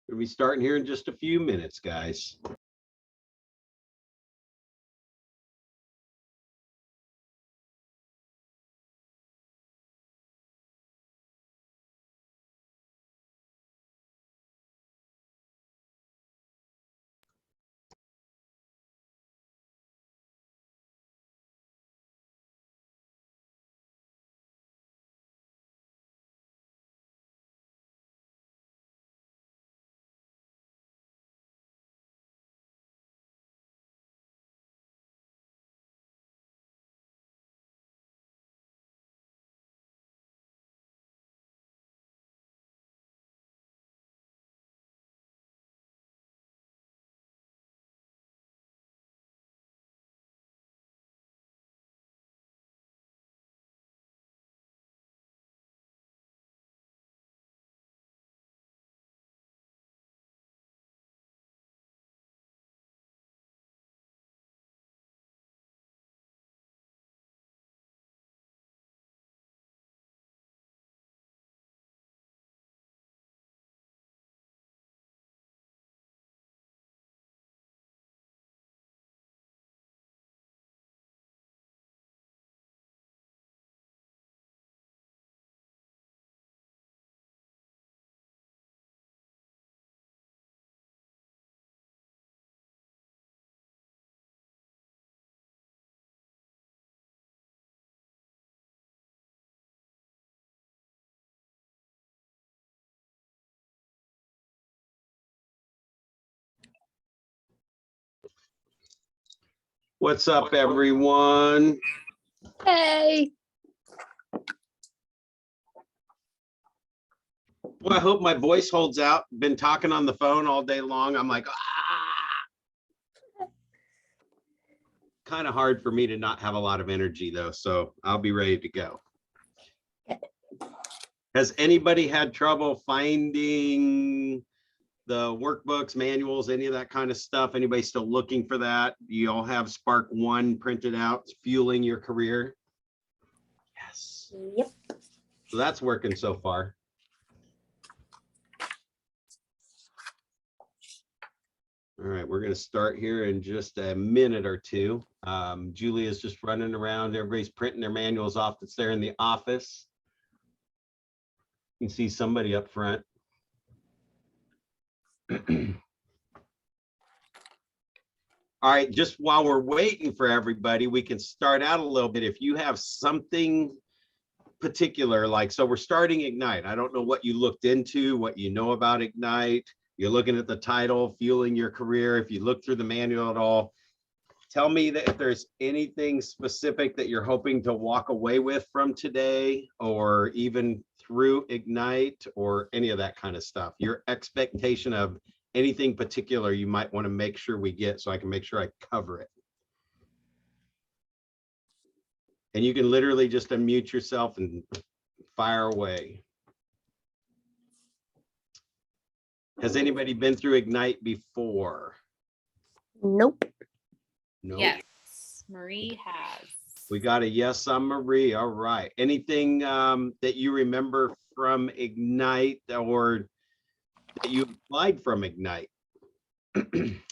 We'll be starting here in just a few minutes, guys. What's up, everyone? Hey. Well, I hope my voice holds out. Been talking on the phone all day long. I'm like, kind of hard for me to not have a lot of energy though. So I'll be ready to go. Has anybody had trouble finding the workbooks, manuals, any of that kind of stuff? Anybody still looking for that? You all have Spark 1 printed out, fueling your career? Yes. Yep. So that's working so far. All right, we're going to start here in just a minute or two. Julia's just running around. Everybody's printing their manuals off that's there in the office. You can see somebody up front. All right, just while we're waiting for everybody, we can start out a little bit. If you have something particular, like, so we're starting Ignite. I don't know what you looked into, what you know about Ignite. You're looking at the title, Fueling Your Career. If you look through the manual at all, tell me that if there's anything specific that you're hoping to walk away with from today, or even through Ignite, or any of that kind of stuff. Your expectation of anything particular you might want to make sure we get, so I can make sure I cover it. And you can literally just unmute yourself and fire away. Has anybody been through Ignite before? Nope. No. Yes, Marie has. We got a yes on Marie. All right. Anything that you remember from Ignite, or that you applied from Ignite? I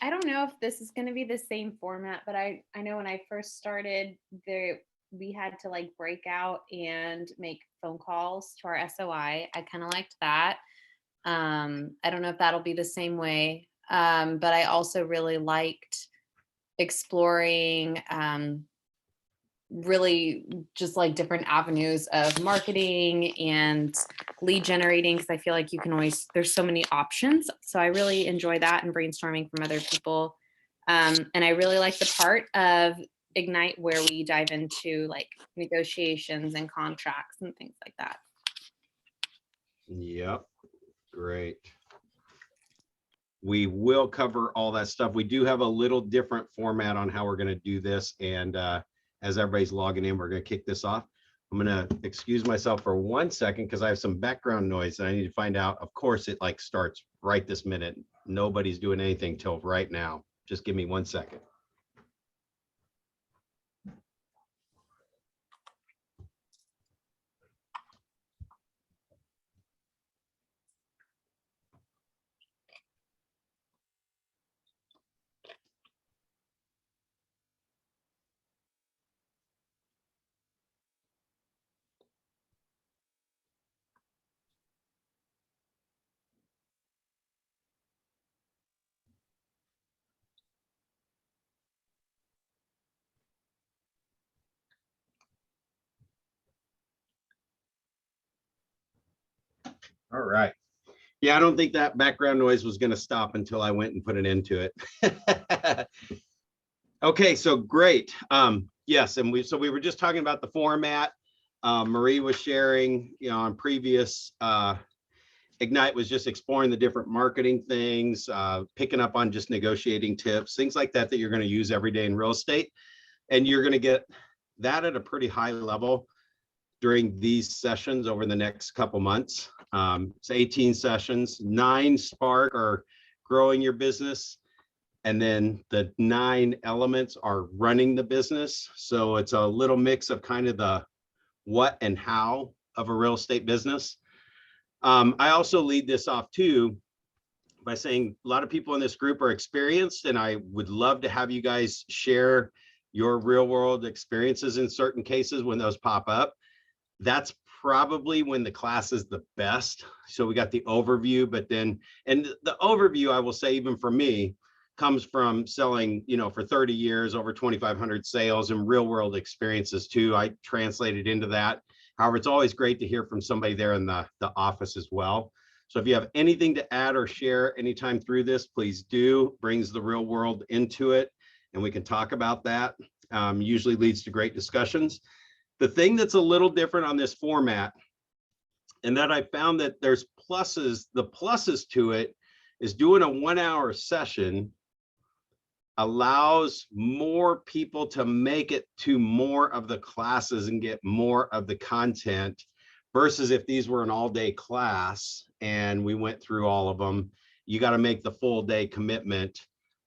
don't know if this is going to be the same format, but I know when I first started there, we had to like break out and make phone calls to our SOI. I kind of liked that. I don't know if that'll be the same way. But I also really liked exploring really just like different avenues of marketing and lead generating, because I feel like you can always, there's so many options. So I really enjoy that and brainstorming from other people. And I really like the part of Ignite where we dive into like negotiations and contracts and things like that. Yep, great. We will cover all that stuff. We do have a little different format on how we're going to do this. And as everybody's logging in, we're going to kick this off. I'm going to excuse myself for 1 second because I have some background noise that I need to find out. Of course, it like starts right this minute. Nobody's doing anything till right now. Just give me 1 second. All right. Yeah, I don't think that background noise was going to stop until I went and put an end to it. Okay, so great. Yes, and we were just talking about the format. Marie was sharing, on previous Ignite was just exploring the different marketing things, picking up on just negotiating tips, things like that you're going to use every day in real estate. And you're going to get that at a pretty high level during these sessions over the next couple months. It's 18 sessions, 9 Spark or growing your business. And then the 9 elements are running the business. So it's a little mix of kind of the what and how of a real estate business. I also lead this off too by saying a lot of people in this group are experienced, and I would love to have you guys share your real world experiences in certain cases when those pop up. That's probably when the class is the best. So we got the overview, but then, and the overview, I will say, even for me, comes from selling, for 30 years, over 2,500 sales and real world experiences too. I translated into that. However, it's always great to hear from somebody there in the office as well. So if you have anything to add or share anytime through this, please do. Brings the real world into it, and we can talk about that. Usually leads to great discussions. The thing that's a little different on this format, and that I found that there's pluses, the pluses to it is doing a 1-hour session allows more people to make it to more of the classes and get more of the content versus if these were an all-day class and we went through all of them. You got to make the full day commitment.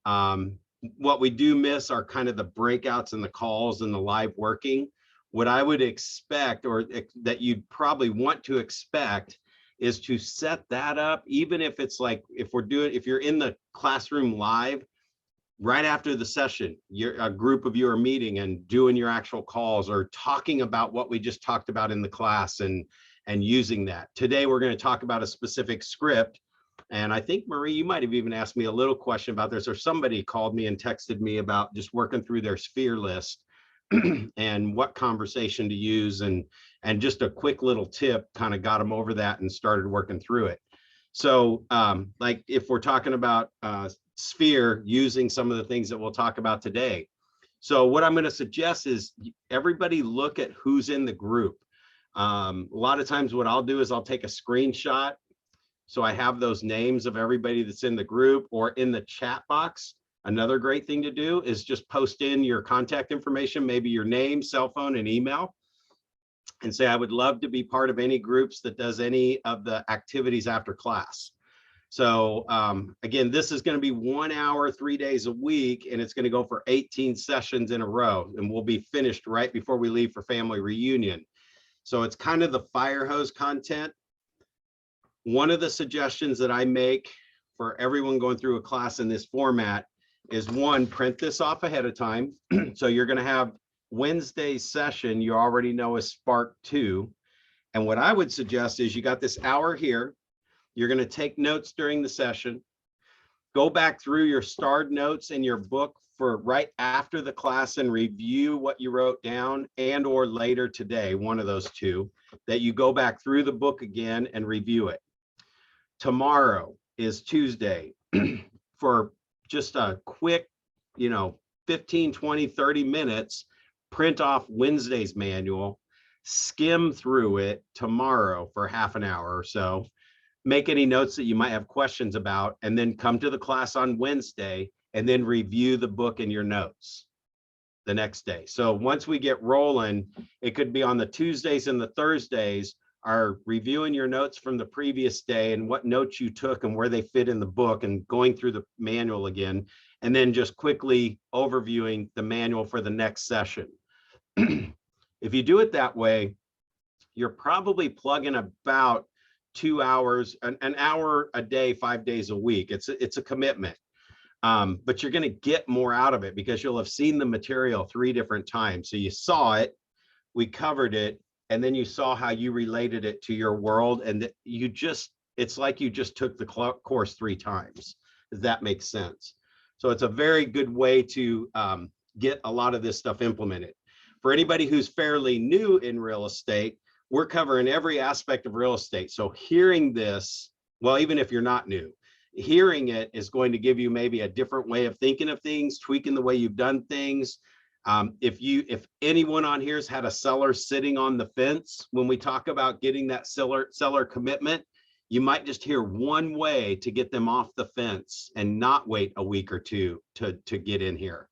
What we do miss are kind of the breakouts and the calls and the live working. What I would expect, or that you'd probably want to expect, is to set that up, even if it's like, if you're in the classroom live, right after the session, a group of you are meeting and doing your actual calls or talking about what we just talked about in the class and using that. Today, we're going to talk about a specific script. And I think, Marie, you might have even asked me a little question about this, or somebody called me and texted me about just working through their sphere list and what conversation to use. And just a quick little tip kind of got them over that and started working through it. So like if we're talking about sphere, using some of the things that we'll talk about today. So what I'm going to suggest is everybody look at who's in the group. A lot of times what I'll do is I'll take a screenshot. So I have those names of everybody that's in the group, or in the chat box. Another great thing to do is just post in your contact information, maybe your name, cell phone, and email, and say, I would love to be part of any groups that does any of the activities after class. So again, this is going to be 1 hour, 3 days a week, and it's going to go for 18 sessions in a row, and we'll be finished right before we leave for family reunion. So it's kind of the fire hose content. One of the suggestions that I make for everyone going through a class in this format is, one, print this off ahead of time. So you're going to have Wednesday's session, you already know, is Spark 2. And what I would suggest is you got this hour here. You're going to take notes during the session. go back through your starred notes in your book for right after the class and review what you wrote down, and or later today, one of those two, that you go back through the book again and review it. Tomorrow is Tuesday. For just a quick, 15, 20, 30 minutes, print off Wednesday's manual, skim through it tomorrow for half an hour or so, make any notes that you might have questions about, and then come to the class on Wednesday and then review the book in your notes the next day. So once we get rolling, it could be on the Tuesdays and the Thursdays, are reviewing your notes from the previous day and what notes you took and where they fit in the book, and going through the manual again, and then just quickly overviewing the manual for the next session. If you do it that way, you're probably plugging about 2 hours, an hour a day, 5 days a week. It's a commitment. But you're going to get more out of it because you'll have seen the material 3 different times. So you saw it, we covered it, and then you saw how you related it to your world. And it's like you just took the course 3 times, if that makes sense. So it's a very good way to get a lot of this stuff implemented. For anybody who's fairly new in real estate, we're covering every aspect of real estate. So hearing this, well, even if you're not new, hearing it is going to give you maybe a different way of thinking of things, tweaking the way you've done things. If anyone on here's had a seller sitting on the fence, when we talk about getting that seller commitment, you might just hear one way to get them off the fence and not wait a week or two to get in here.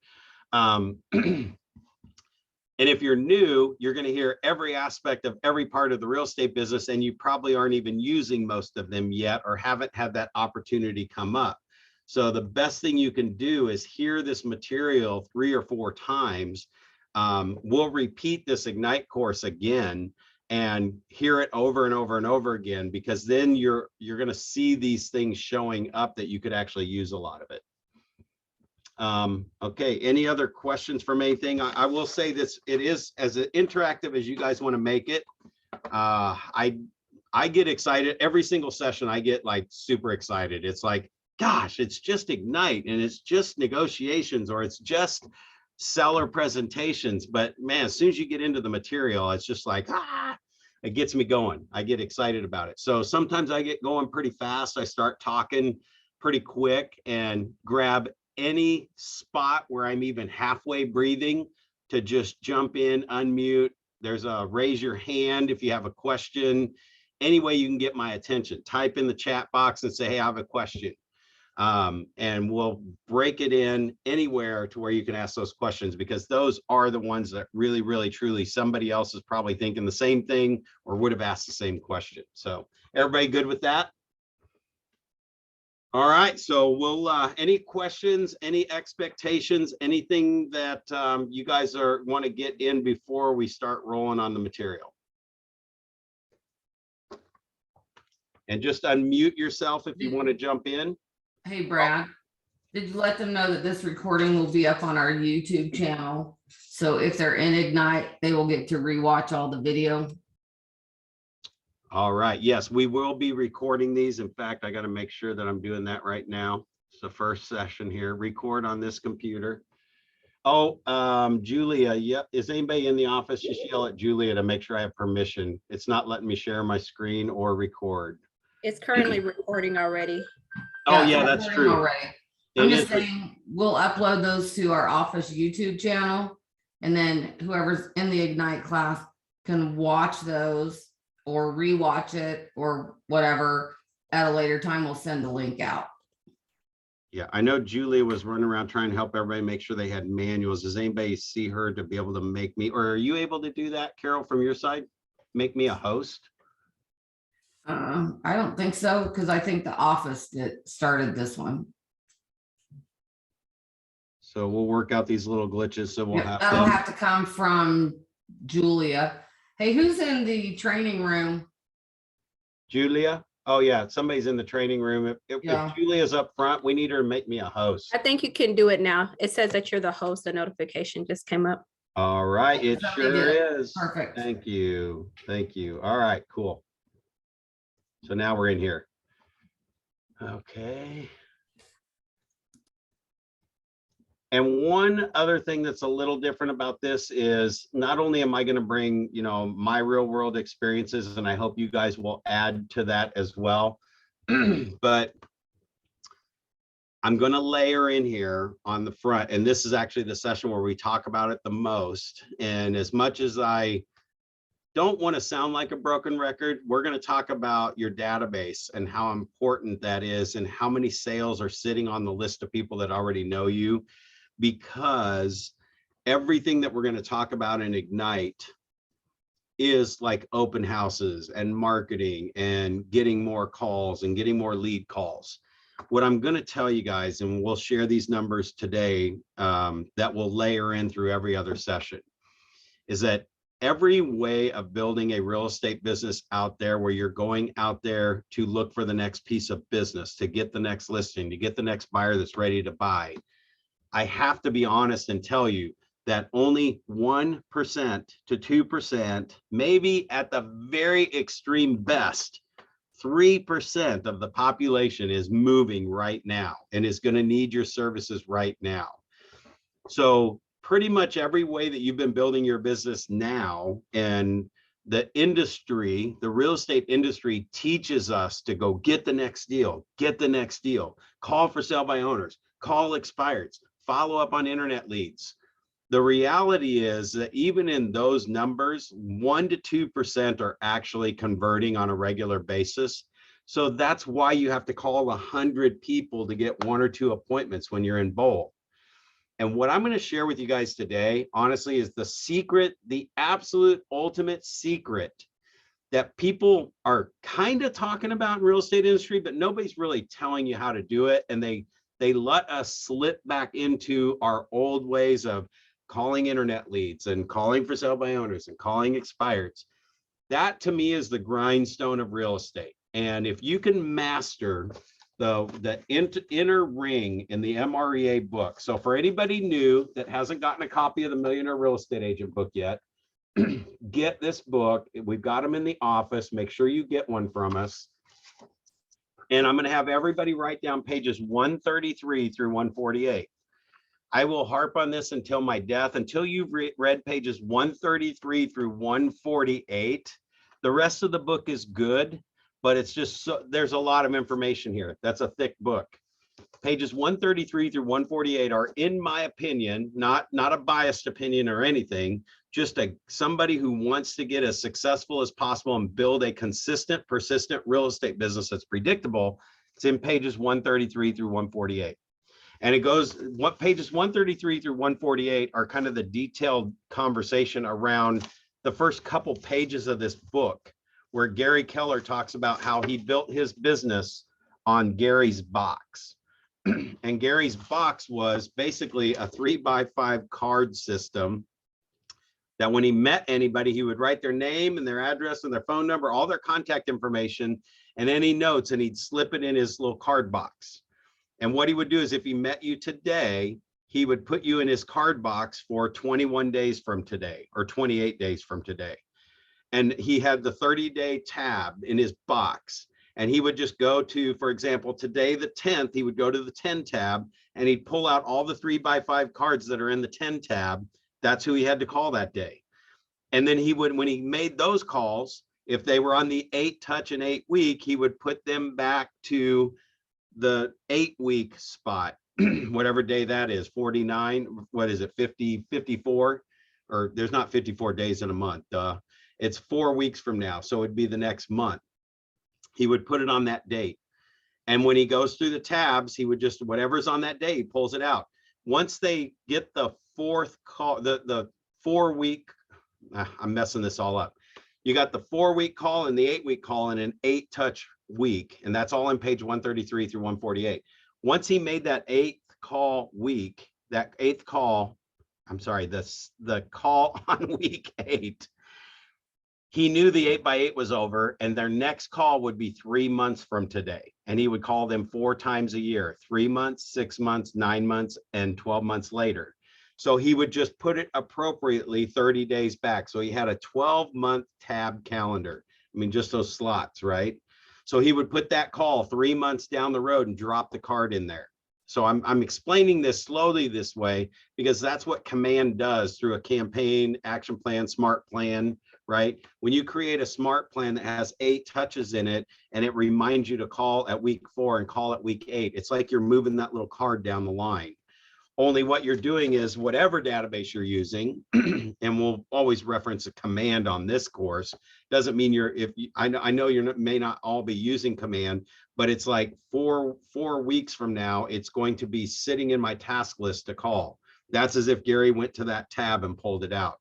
And if you're new, you're going to hear every aspect of every part of the real estate business, and you probably aren't even using most of them yet, or haven't had that opportunity come up. So the best thing you can do is hear this material 3 or 4 times. We'll repeat this Ignite course again and hear it over and over and over again, because then you're going to see these things showing up that you could actually use a lot of it. Okay, any other questions from anything? I will say this, it is as interactive as you guys want to make it. I get excited every single session. I get like super excited. It's like, gosh, it's just Ignite and it's just negotiations, or it's just seller presentations. But man, as soon as you get into the material, it's just like, it gets me going. I get excited about it. So sometimes I get going pretty fast. I start talking pretty quick and grab any spot where I'm even halfway breathing to just jump in, unmute. There's a raise your hand if you have a question. Any way you can get my attention, type in the chat box and say, hey, I have a question. And we'll break it in anywhere to where you can ask those questions, because those are the ones that really, really, truly somebody else is probably thinking the same thing or would have asked the same question. So everybody good with that? All right, so we'll, any questions, any expectations, anything that you guys want to get in before we start rolling on the material? And just unmute yourself if you want to jump in. Hey, Brad, did you let them know that this recording will be up on our YouTube channel? So if they're in Ignite, they will get to rewatch all the video. All right. Yes, we will be recording these. In fact, I got to make sure that I'm doing that right now. It's the first session here. Record on this computer. Oh, Julia. Yep. Is anybody in the office? Just yell at Julia to make sure I have permission. It's not letting me share my screen or record. It's currently recording already. Oh, yeah, that's true. Already. I'm just saying we'll upload those to our office YouTube channel, and then whoever's in the Ignite class can watch those or rewatch it or whatever at a later time. We'll send the link out. Yeah, I know Julia was running around trying to help everybody make sure they had manuals. Does anybody see her to be able to make me, or are you able to do that, Carol, from your side? Make me a host? I don't think so, because I think the office started this one. So we'll work out these little glitches. So we'll have that'll have to come from Julia. Hey, who's in the training room? Julia. Oh yeah, somebody's in the training room. If Julia's up front, we need her to make me a host. I think you can do it now. It says that you're the host. The notification just came up. All right, it sure is. Perfect. Thank you. Thank you. All right, cool. So now we're in here. Okay. And one other thing that's a little different about this is not only am I going to bring, you know, my real world experiences, and I hope you guys will add to that as well, but I'm going to layer in here on the front, and this is actually the session where we talk about it the most. And as much as I don't want to sound like a broken record, we're going to talk about your database and how important that is and how many sales are sitting on the list of people that already know you, because everything that we're going to talk about in Ignite is like open houses and marketing and getting more calls and getting more lead calls. What I'm going to tell you guys, and we'll share these numbers today that will layer in through every other session, is that every way of building a real estate business out there, where you're going out there to look for the next piece of business, to get the next listing, to get the next buyer that's ready to buy, I have to be honest and tell you that only 1% to 2%, maybe at the very extreme best, 3% of the population is moving right now and is going to need your services right now. So pretty much every way that you've been building your business now, and the industry, the real estate industry, teaches us to go get the next deal, call for sale by owners, call expireds, follow up on internet leads. The reality is that even in those numbers, 1 to 2% are actually converting on a regular basis. So that's why you have to call 100 people to get 1 or 2 appointments when you're in bold. And what I'm going to share with you guys today, honestly, is the secret, the absolute ultimate secret that people are kind of talking about in real estate industry, but nobody's really telling you how to do it. And they let us slip back into our old ways of calling internet leads and calling for sale by owners and calling expireds. That to me is the grindstone of real estate. And if you can master the inner ring in the MREA book. So for anybody new that hasn't gotten a copy of the Millionaire Real Estate Agent book yet, get this book. We've got them in the office. Make sure you get one from us. And I'm going to have everybody write down pages 133 through 148. I will harp on this until my death, until you've read pages 133 through 148. The rest of the book is good, but it's just there's a lot of information here. That's a thick book. Pages 133 through 148 are, in my opinion, not a biased opinion or anything, just somebody who wants to get as successful as possible and build a consistent, persistent real estate business that's predictable. It's in pages 133 through 148. And it goes, what pages 133 through 148 are kind of the detailed conversation around the first couple pages of this book, where Gary Keller talks about how he built his business on Gary's box. And Gary's box was basically a 3x5 card system that when he met anybody, he would write their name and their address and their phone number, all their contact information, and any notes, and he'd slip it in his little card box. And what he would do is, if he met you today, he would put you in his card box for 21 days from today or 28 days from today. And he had the 30-day tab in his box. And he would just go to, for example, today, the 10th, he would go to the 10 tab and he'd pull out all the 3x5 cards that are in the 10 tab. That's who he had to call that day. And then he would, when he made those calls, if they were on the 8 touch and 8 week, he would put them back to the 8 week spot, whatever day that is, 49, what is it, 50, 54, or there's not 54 days in a month. It's 4 weeks from now. So it'd be the next month. He would put it on that date. And when he goes through the tabs, he would just, whatever's on that day, he pulls it out. Once they get the 4th call, the 4 week, I'm messing this all up. You got the 4 week call and the 8 week call in an 8 touch week. And that's all on page 133 through 148. Once he made that 8th call week, that 8th call, I'm sorry, the call on week 8, he knew the 8x8 was over, and their next call would be 3 months from today. And he would call them 4 times a year, 3 months, 6 months, 9 months, and 12 months later. So he would just put it appropriately 30 days back. So he had a 12-month tab calendar. I mean, just those slots, right? So he would put that call 3 months down the road and drop the card in there. So I'm explaining this slowly this way because that's what command does through a campaign, action plan, smart plan, right? When you create a smart plan that has 8 touches in it and it reminds you to call at week 4 and call at week 8, it's like you're moving that little card down the line. Only what you're doing is whatever database you're using, and we'll always reference a command on this course, doesn't mean I know you may not all be using command, but it's like four weeks from now, it's going to be sitting in my task list to call. That's as if Gary went to that tab and pulled it out.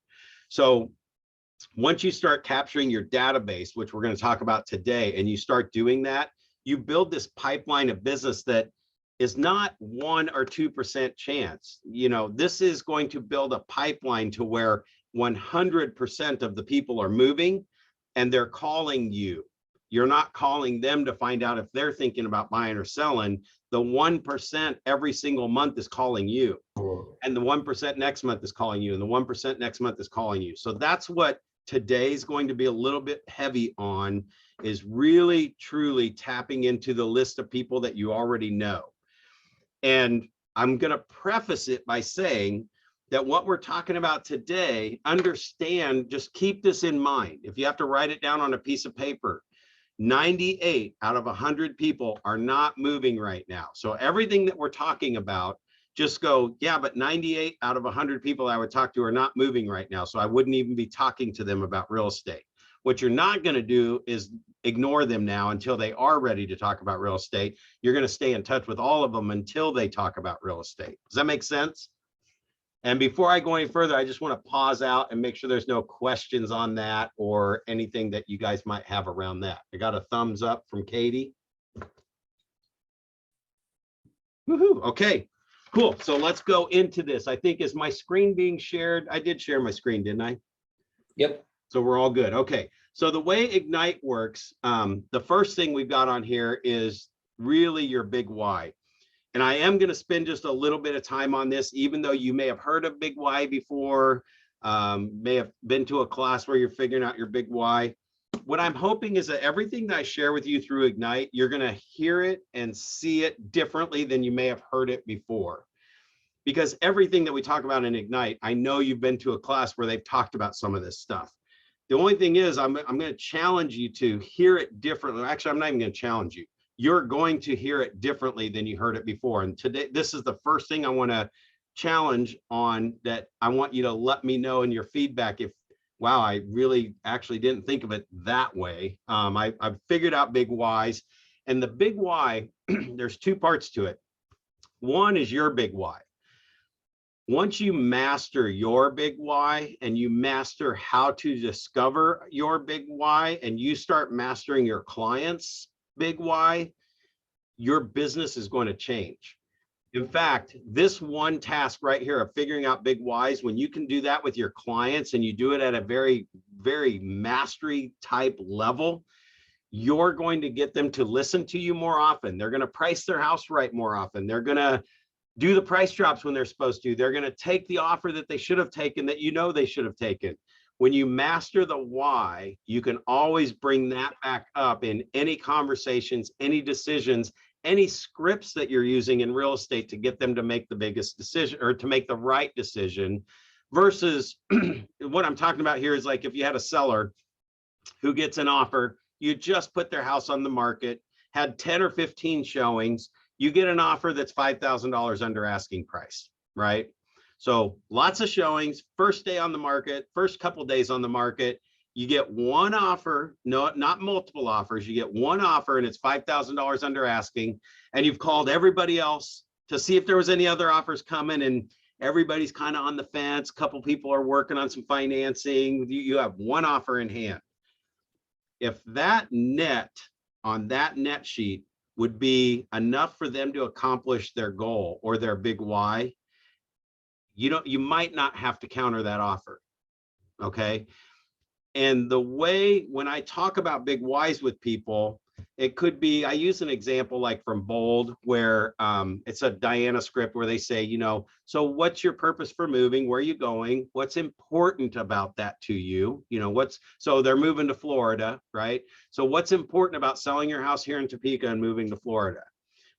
So once you start capturing your database, which we're going to talk about today, and you start doing that, you build this pipeline of business that is not 1 or 2% chance. You know, this is going to build a pipeline to where 100% of the people are moving and they're calling you. You're not calling them to find out if they're thinking about buying or selling. The 1% every single month is calling you. And the 1% next month is calling you. And the 1% next month is calling you. So that's what today's going to be a little bit heavy on, is really, truly tapping into the list of people that you already know. And I'm going to preface it by saying that what we're talking about today, understand, just keep this in mind. If you have to write it down on a piece of paper, 98 out of 100 people are not moving right now. So everything that we're talking about, just go, yeah, but 98 out of 100 people I would talk to are not moving right now. So I wouldn't even be talking to them about real estate. What you're not going to do is ignore them now until they are ready to talk about real estate. You're going to stay in touch with all of them until they talk about real estate. Does that make sense? And before I go any further, I just want to pause out and make sure there's no questions on that or anything that you guys might have around that. I got a thumbs up from Katie. Woohoo. Okay, cool. So let's go into this. I think, is my screen being shared? I did share my screen, didn't I? Yep. So we're all good. Okay. So the way Ignite works, the first thing we've got on here is really your big why. And I am going to spend just a little bit of time on this, even though you may have heard of big why before, may have been to a class where you're figuring out your big why. What I'm hoping is that everything that I share with you through Ignite, you're going to hear it and see it differently than you may have heard it before. Because everything that we talk about in Ignite, I know you've been to a class where they've talked about some of this stuff. The only thing is I'm going to challenge you to hear it differently. Actually, I'm not even going to challenge you. You're going to hear it differently than you heard it before. And today, this is the first thing I want to challenge on, that I want you to let me know in your feedback if, wow, I really actually didn't think of it that way. I've figured out big whys, and the big why, there's 2 parts to it. One is your big why. Once you master your big why and you master how to discover your big why, and you start mastering your clients' big why, your business is going to change. In fact, this one task right here of figuring out big whys, when you can do that with your clients and you do it at a very, very mastery type level, you're going to get them to listen to you more often. They're going to price their house right more often. They're going to do the price drops when they're supposed to. They're going to take the offer that they should have taken, that you know they should have taken. When you master the why, you can always bring that back up in any conversations, any decisions, any scripts that you're using in real estate to get them to make the biggest decision or to make the right decision. Versus what I'm talking about here is like if you had a seller who gets an offer, you just put their house on the market, had 10 or 15 showings, you get an offer that's $5,000 under asking price, right? So lots of showings, first day on the market, first couple days on the market, you get one offer, no, not multiple offers, you get one offer and it's $5,000 under asking, and you've called everybody else to see if there was any other offers coming, and everybody's kind of on the fence. A couple people are working on some financing. You have one offer in hand. If that net on that net sheet would be enough for them to accomplish their goal or their big why, you might not have to counter that offer. Okay. And the way, when I talk about big whys with people, it could be, I use an example like from Bold, where it's a Diana script where they say, so what's your purpose for moving? Where are you going? What's important about that to you? So they're moving to Florida, right? So what's important about selling your house here in Topeka and moving to Florida?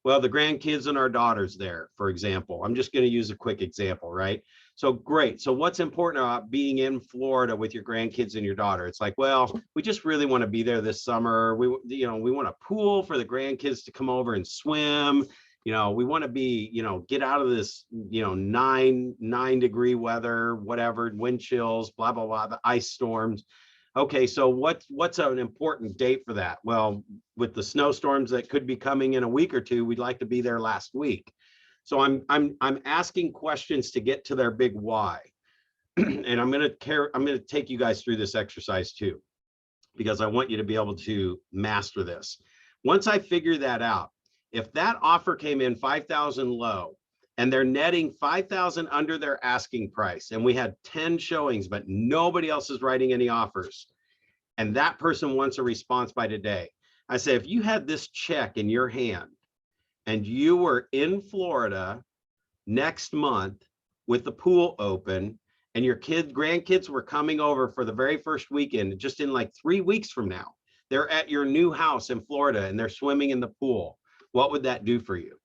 Well, the grandkids and our daughters there, for example. I'm just going to use a quick example, right? So great. So what's important about being in Florida with your grandkids and your daughter? It's like, well, we just really want to be there this summer. We want a pool for the grandkids to come over and swim. We want to be, get out of this, 9 degree weather, whatever, wind chills, blah, blah, blah, the ice storms. Okay, so what's an important date for that? Well, with the snowstorms that could be coming in a week or two, we'd like to be there last week. So I'm asking questions to get to their big why. And I'm going to take you guys through this exercise too, because I want you to be able to master this. Once I figure that out, if that offer came in 5,000 low and they're netting 5,000 under their asking price, and we had 10 showings, but nobody else is writing any offers, and that person wants a response by today, I say, if you had this check in your hand and you were in Florida next month with the pool open, and your grandkids were coming over for the very first weekend, just in like 3 weeks from now, they're at your new house in Florida and they're swimming in the pool, what would that do for you?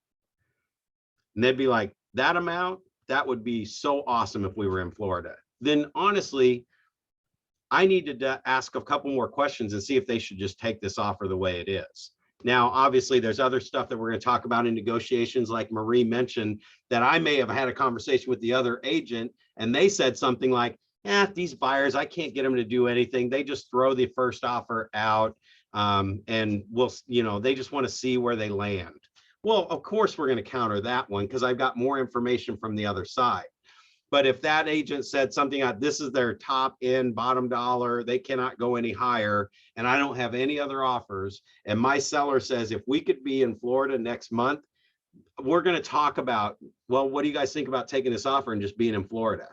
And they'd be like, that amount, that would be so awesome if we were in Florida. Then honestly, I need to ask a couple more questions and see if they should just take this offer the way it is. Now, obviously, there's other stuff that we're going to talk about in negotiations, like Marie mentioned, that I may have had a conversation with the other agent and they said something like, these buyers, I can't get them to do anything. They just throw the first offer out and they just want to see where they land. Well, of course, we're going to counter that one because I've got more information from the other side. But if that agent said something like, this is their top end, bottom dollar, they cannot go any higher, and I don't have any other offers, and my seller says, if we could be in Florida next month, we're going to talk about, well, what do you guys think about taking this offer and just being in Florida?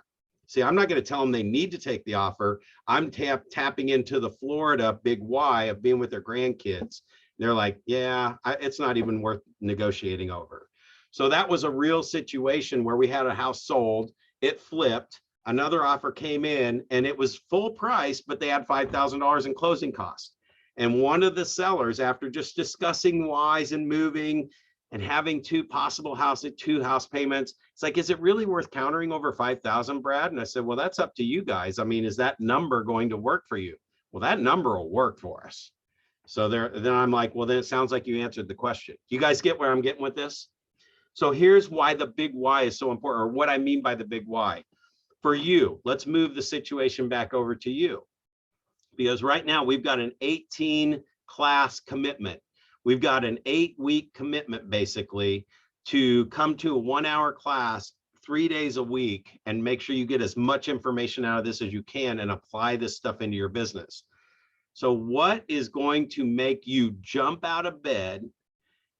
See, I'm not going to tell them they need to take the offer. I'm tapping into the Florida big why of being with their grandkids. They're like, yeah, it's not even worth negotiating over. So that was a real situation where we had a house sold. It flipped, another offer came in, and it was full price, but they had $5,000 in closing costs. And one of the sellers, after just discussing whys and moving and having two house payments, it's like, is it really worth countering over 5,000, Brad? And I said, well, that's up to you guys. I mean, is that number going to work for you? Well, that number will work for us. So then I'm like, well, then it sounds like you answered the question. Do you guys get where I'm getting with this? So here's why the big why is so important, or what I mean by the big why. For you, let's move the situation back over to you. Because right now we've got an 18 class commitment. We've got an 8-week commitment basically to come to a 1-hour class 3 days a week and make sure you get as much information out of this as you can and apply this stuff into your business. So what is going to make you jump out of bed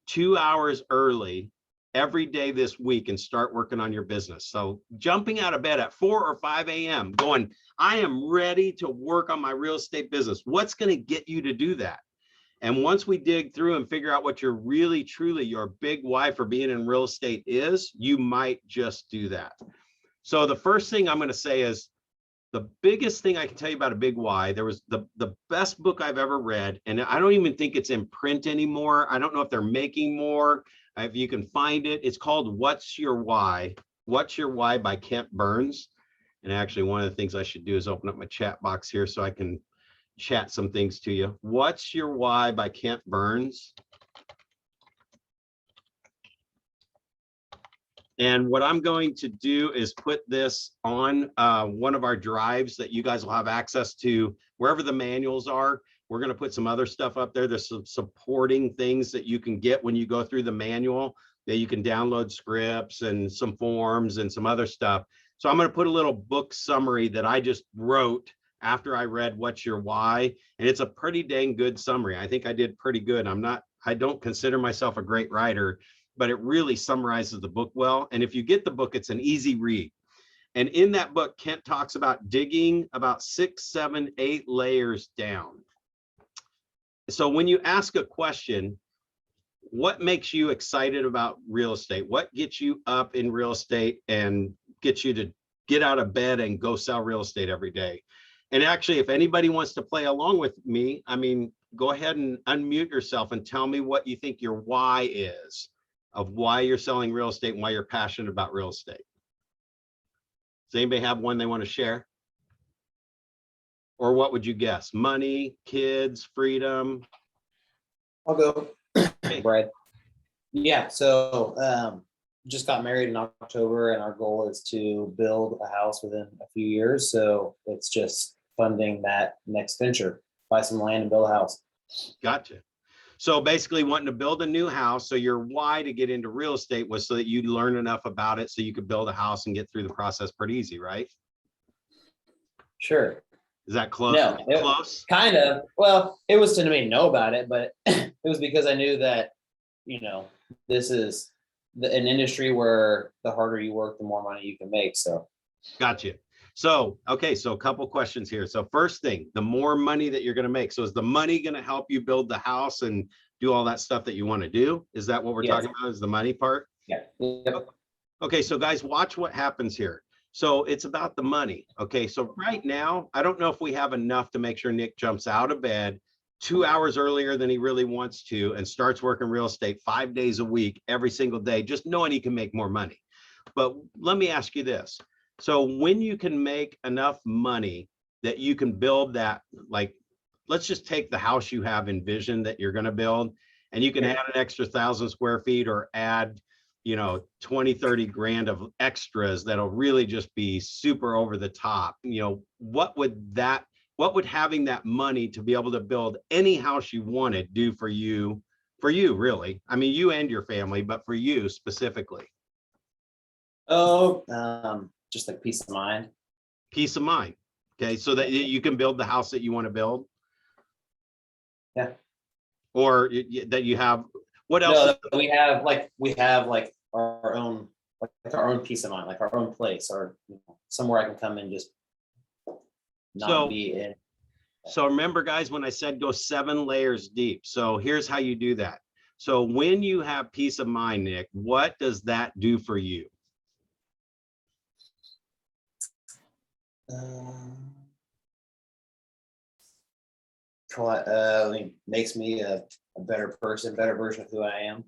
2 hours early every day this week and start working on your business? So jumping out of bed at 4 or 5 a.m. going, I am ready to work on my real estate business. What's going to get you to do that? And once we dig through and figure out what your big why for being in real estate is, you might just do that. So the first thing I'm going to say is, the biggest thing I can tell you about a big why, there was the best book I've ever read, and I don't even think it's in print anymore. I don't know if they're making more. If you can find it, it's called What's Your Why? What's Your Why by Kent Burns. And actually, one of the things I should do is open up my chat box here so I can chat some things to you. What's Your Why by Kent Burns. And what I'm going to do is put this on one of our drives that you guys will have access to wherever the manuals are. We're going to put some other stuff up there. There's some supporting things that you can get when you go through the manual, that you can download scripts and some forms and some other stuff. So I'm going to put a little book summary that I just wrote after I read What's Your Why. And it's a pretty dang good summary. I think I did pretty good. I don't consider myself a great writer, but it really summarizes the book well. And if you get the book, it's an easy read. And in that book, Kent talks about digging about 6, 7, 8 layers down. So when you ask a question, what makes you excited about real estate? What gets you up in real estate and gets you to get out of bed and go sell real estate every day? And actually, if anybody wants to play along with me, I mean, go ahead and unmute yourself and tell me what you think your why is. of why you're selling real estate and why you're passionate about real estate. Does anybody have one they want to share? Or what would you guess? Money, kids, freedom? I'll go. Okay. Brad. Yeah, so just got married in October, and our goal is to build a house within a few years. So it's just funding that next venture, buy some land and build a house. Gotcha. So basically wanting to build a new house. So your why to get into real estate was so that you'd learn enough about it so you could build a house and get through the process pretty easy, right? Sure. Is that close? No, it- Close? Kind of. Well, it was to me know about it, but it was because I knew that, you know, this is an industry where the harder you work, the more money you can make. So Gotcha. So, okay, so a couple questions here. So first thing, the more money that you're going to make. So is the money going to help you build the house and do all that stuff that you want to do? Is that what we're Yes. talking about? Is the money part? yeah. Yep. Okay, so guys, watch what happens here. So it's about the money. Okay, so right now, I don't know if we have enough to make sure Nick jumps out of bed 2 hours earlier than he really wants to and starts working real estate 5 days a week, every single day, just knowing he can make more money. But let me ask you this. So when you can make enough money that you can build that, like, let's just take the house you have envisioned that you're going to build, and you can add an extra 1,000 square feet or add, 20, 30 grand of extras that'll really just be super over the top. What would having that money to be able to build any house you wanted do for you really? I mean, you and your family, but for you specifically. Oh, just like peace of mind. Peace of mind. Okay, so that you can build the house that you want to build. Yeah. Or that you have. What else? No, we have like our own, like our own peace of mind, like our own place, or somewhere I can come and just not be in. So remember, guys, when I said go 7 layers deep. So here's how you do that. So when you have peace of mind, Nick, what does that do for you? Makes me a better person, better version of who I am.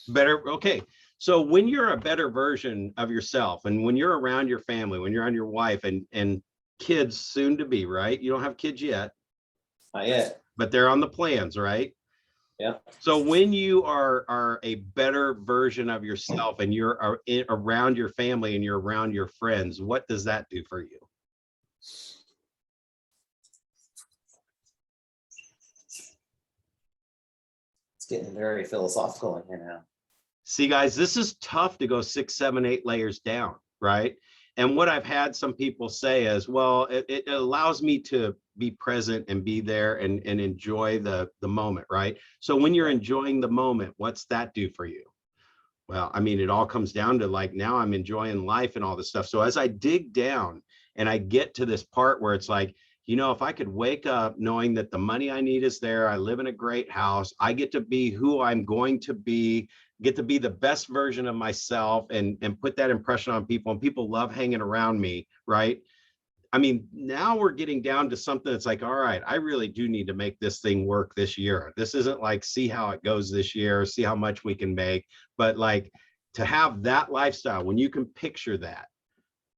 Better. Okay. So when you're a better version of yourself, and when you're around your family, when you're on your wife and kids soon to be, right? You don't have kids yet. Not yet. But they're on the plans, right? Yeah. So when you are a better version of yourself and you're around your family and you're around your friends, what does that do for you? It's getting very philosophical in here now. See, guys, this is tough to go 6, 7, 8 layers down, right? And what I've had some people say is, well, it allows me to be present and be there and enjoy the moment, right? So when you're enjoying the moment, what's that do for you? Well, I mean, it all comes down to like, now I'm enjoying life and all this stuff. So as I dig down and I get to this part where it's like, if I could wake up knowing that the money I need is there, I live in a great house, I get to be who I'm going to be, get to be the best version of myself and put that impression on people, and people love hanging around me, right? I mean, now we're getting down to something that's like, all right, I really do need to make this thing work this year. This isn't like, see how it goes this year, see how much we can make, but like to have that lifestyle, when you can picture that,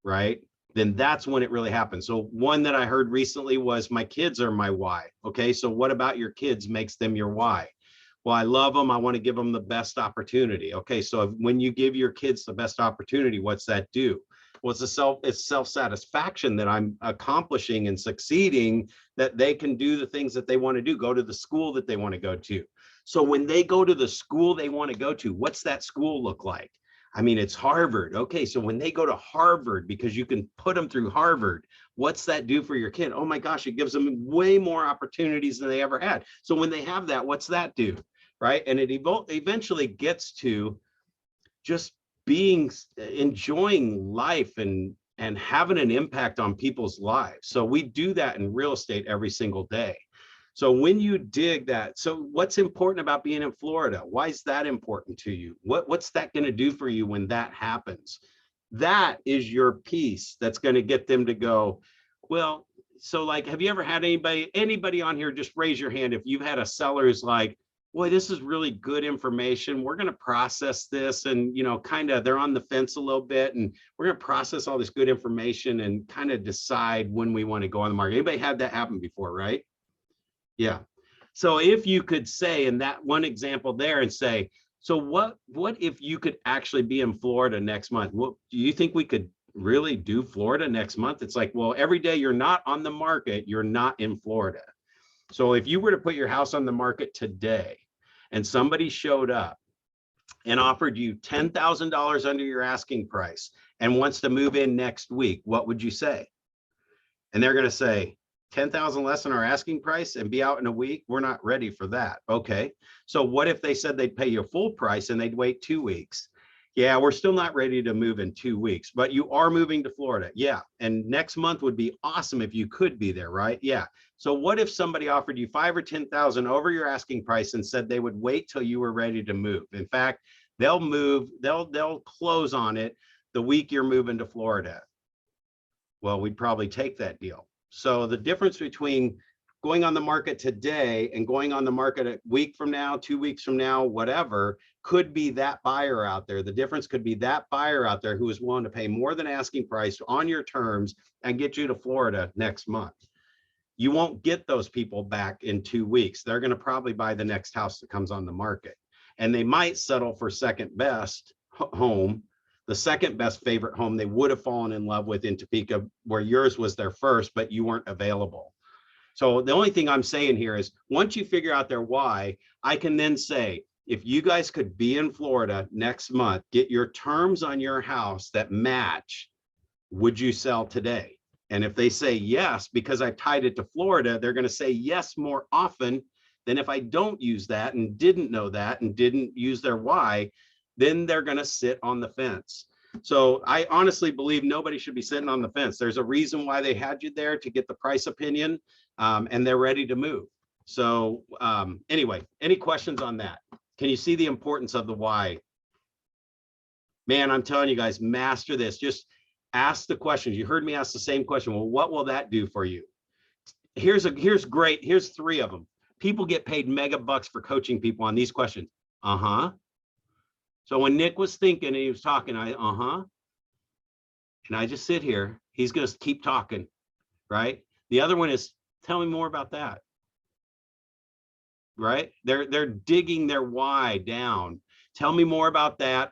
right? Then that's when it really happens. So one that I heard recently was, my kids are my why. Okay, so what about your kids makes them your why? Well, I love them. I want to give them the best opportunity. Okay, so when you give your kids the best opportunity, what's that do? Well, it's self-satisfaction that I'm accomplishing and succeeding, that they can do the things that they want to do, go to the school that they want to go to. So when they go to the school they want to go to, what's that school look like? I mean, it's Harvard. Okay, so when they go to Harvard, because you can put them through Harvard, what's that do for your kid? Oh my gosh, it gives them way more opportunities than they ever had. So when they have that, what's that do? Right? And it eventually gets to just enjoying life and having an impact on people's lives. So we do that in real estate every single day. So when you dig that, so what's important about being in Florida? Why is that important to you? What's that going to do for you when that happens? That is your piece that's going to get them to go, well, so like, have you ever had anybody on here, just raise your hand if you've had a seller who's like, boy, this is really good information. We're going to process this and, you know, kind of they're on the fence a little bit, and we're going to process all this good information and kind of decide when we want to go on the market. Anybody had that happen before, right? Yeah. So if you could say in that one example there and say, so what if you could actually be in Florida next month? What do you think we could really do Florida next month? It's like, well, every day you're not on the market, you're not in Florida. So if you were to put your house on the market today and somebody showed up and offered you $10,000 under your asking price and wants to move in next week, what would you say? And they're going to say, 10,000 less than our asking price and be out in a week? We're not ready for that. Okay. So what if they said they'd pay you full price and they'd wait 2 weeks? Yeah, we're still not ready to move in 2 weeks, but you are moving to Florida. Yeah. And next month would be awesome if you could be there, right? Yeah. So what if somebody offered you 5 or 10,000 over your asking price and said they would wait till you were ready to move? In fact, they'll close on it the week you're moving to Florida. Well, we'd probably take that deal. So the difference between going on the market today and going on the market a week from now, 2 weeks from now, whatever, could be that buyer out there. The difference could be that buyer out there who is willing to pay more than asking price on your terms and get you to Florida next month. You won't get those people back in 2 weeks. They're going to probably buy the next house that comes on the market. And they might settle for second best home, the second best favorite home they would have fallen in love with in Topeka, where yours was their first, but you weren't available. So the only thing I'm saying here is once you figure out their why, I can then say, if you guys could be in Florida next month, get your terms on your house that match, would you sell today? And if they say yes, because I tied it to Florida, they're going to say yes more often than if I don't use that and didn't know that and didn't use their why, then they're going to sit on the fence. So I honestly believe nobody should be sitting on the fence. There's a reason why they had you there, to get the price opinion, and they're ready to move. So anyway, any questions on that? Can you see the importance of the why? Man, I'm telling you guys, master this. Just ask the questions. You heard me ask the same question. Well, what will that do for you? Here's great. Here's 3 of them. People get paid mega bucks for coaching people on these questions. So when Nick was thinking and he was talking, and I just sit here, he's going to keep talking, right? The other one is, tell me more about that, right? They're digging their why down. Tell me more about that.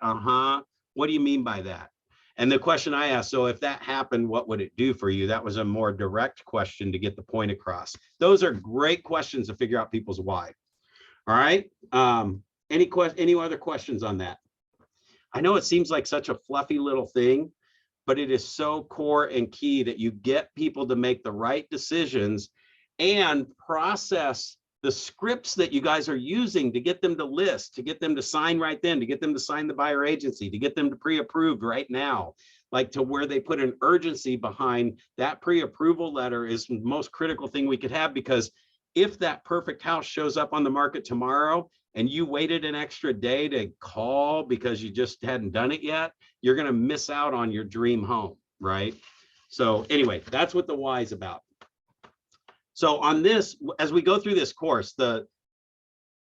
What do you mean by that? And the question I asked, so if that happened, what would it do for you? That was a more direct question to get the point across. Those are great questions to figure out people's why. All right. Any other questions on that? I know it seems like such a fluffy little thing, but it is so core and key that you get people to make the right decisions and process the scripts that you guys are using to get them to list, to get them to sign right then, to get them to sign the buyer agency, to get them to pre-approved right now, like to where they put an urgency behind that pre-approval letter is the most critical thing we could have, because if that perfect house shows up on the market tomorrow and you waited an extra day to call because you just hadn't done it yet, you're going to miss out on your dream home, right? So anyway, that's what the why is about. So on this, as we go through this course, the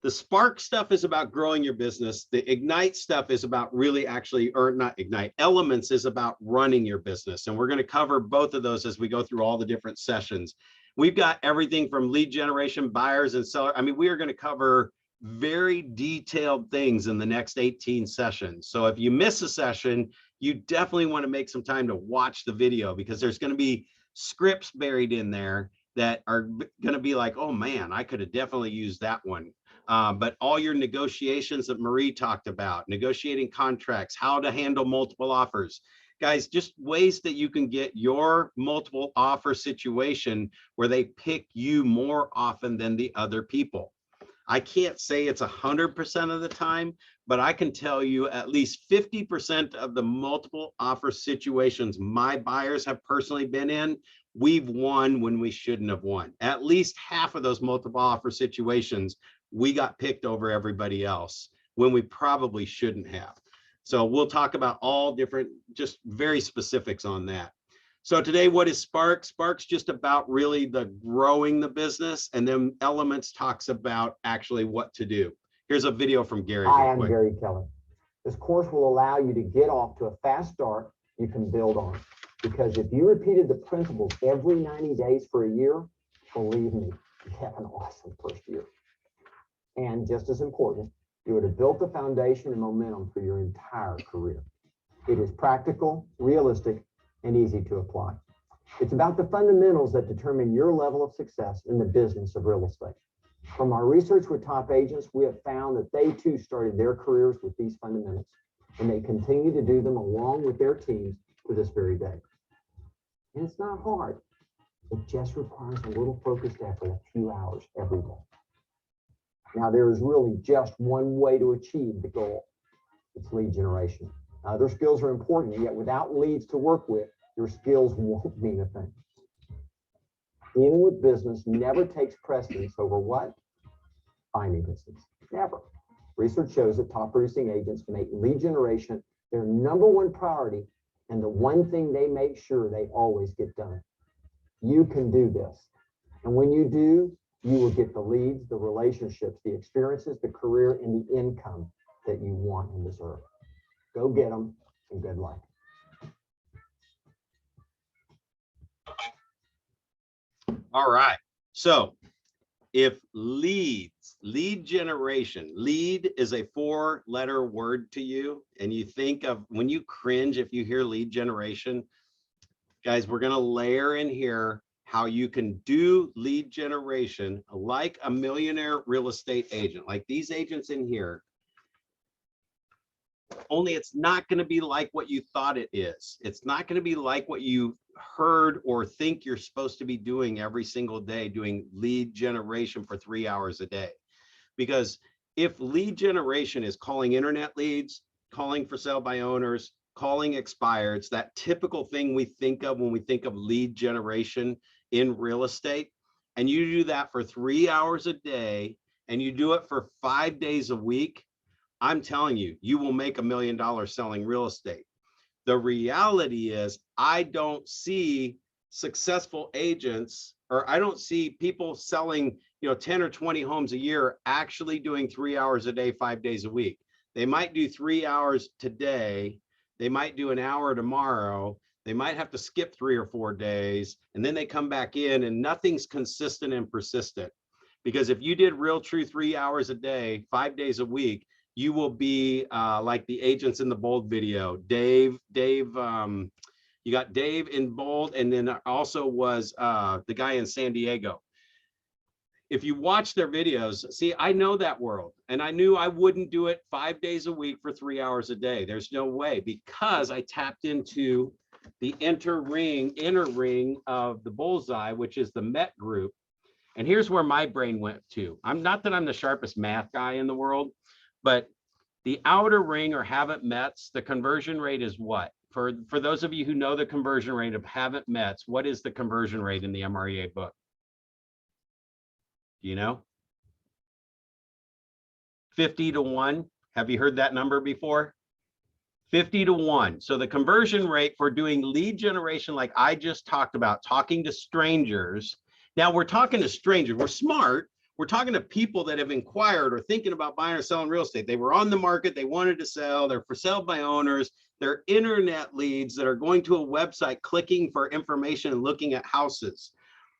Spark stuff is about growing your business. The Ignite stuff is about really actually, or not Ignite, Elements is about running your business. And we're going to cover both of those as we go through all the different sessions. We've got everything from lead generation, buyers and sellers. I mean, we are going to cover very detailed things in the next 18 sessions. So if you miss a session, you definitely want to make some time to watch the video, because there's going to be scripts buried in there that are going to be like, oh man, I could have definitely used that one. But all your negotiations that Marie talked about, negotiating contracts, how to handle multiple offers, guys, just ways that you can get your multiple offer situation where they pick you more often than the other people. I can't say it's 100% of the time, but I can tell you at least 50% of the multiple offer situations my buyers have personally been in, we've won when we shouldn't have won. At least half of those multiple offer situations, we got picked over everybody else when we probably shouldn't have. So we'll talk about all different, just very specifics on that. So today, what is Spark? Spark's just about really the growing the business, and then Elements talks about actually what to do. Here's a video from Gary. Hi, real I'm quick. Gary Kelly. This course will allow you to get off to a fast start you can build on. Because if you repeated the principles every 90 days for a year, believe me, you have an awesome first year. And just as important, you would have built the foundation and momentum for your entire career. It is practical, realistic, and easy to apply. It's about the fundamentals that determine your level of success in the business of real estate. From our research with top agents, we have found that they too started their careers with these fundamentals, and they continue to do them along with their teams to this very day. And it's not hard. It just requires a little focused effort, a few hours every day. Now, there is really just one way to achieve the goal. It's lead generation. Other skills are important, yet without leads to work with, your skills won't mean a thing. Dealing with business never takes precedence over what? Finding business. Never. Research shows that top producing agents make lead generation their #1 priority and the one thing they make sure they always get done. You can do this. And when you do, you will get the leads, the relationships, the experiences, the career, and the income that you want and deserve. Go get them, and good luck. All right. So if lead generation, lead is a 4-letter word to you, and you think of when you cringe if you hear lead generation, guys, we're going to layer in here how you can do lead generation like a millionaire real estate agent, like these agents in here. Only it's not going to be like what you thought it is. It's not going to be like what you heard or think you're supposed to be doing every single day, doing lead generation for 3 hours a day. Because if lead generation is calling internet leads, calling for sale by owners, calling expireds, that typical thing we think of when we think of lead generation in real estate, and you do that for 3 hours a day and you do it for 5 days a week, I'm telling you, you will make $1 million selling real estate. The reality is I don't see successful agents, or I don't see people selling, 10 or 20 homes a year actually doing 3 hours a day, 5 days a week. They might do 3 hours today. They might do an hour tomorrow. They might have to skip 3 or 4 days, and then they come back in, and nothing's consistent and persistent. Because if you did real true 3 hours a day, 5 days a week, you will be like the agents in the bold video. Dave, you got Dave in bold, and then also was the guy in San Diego. If you watch their videos, see, I know that world, and I knew I wouldn't do it 5 days a week for 3 hours a day. There's no way, because I tapped into the inner ring of the bullseye, which is the Met group. And here's where my brain went to. I'm not that I'm the sharpest math guy in the world, but the outer ring or haven't mets, the conversion rate is what? For those of you who know the conversion rate of haven't mets, what is the conversion rate in the MREA book? Do you know? 50 to 1. Have you heard that number before? 50 to 1. So the conversion rate for doing lead generation, like I just talked about, talking to strangers. Now we're talking to strangers. We're smart. We're talking to people that have inquired or thinking about buying or selling real estate. They were on the market. They wanted to sell. They're for sale by owners. They're internet leads that are going to a website, clicking for information and looking at houses.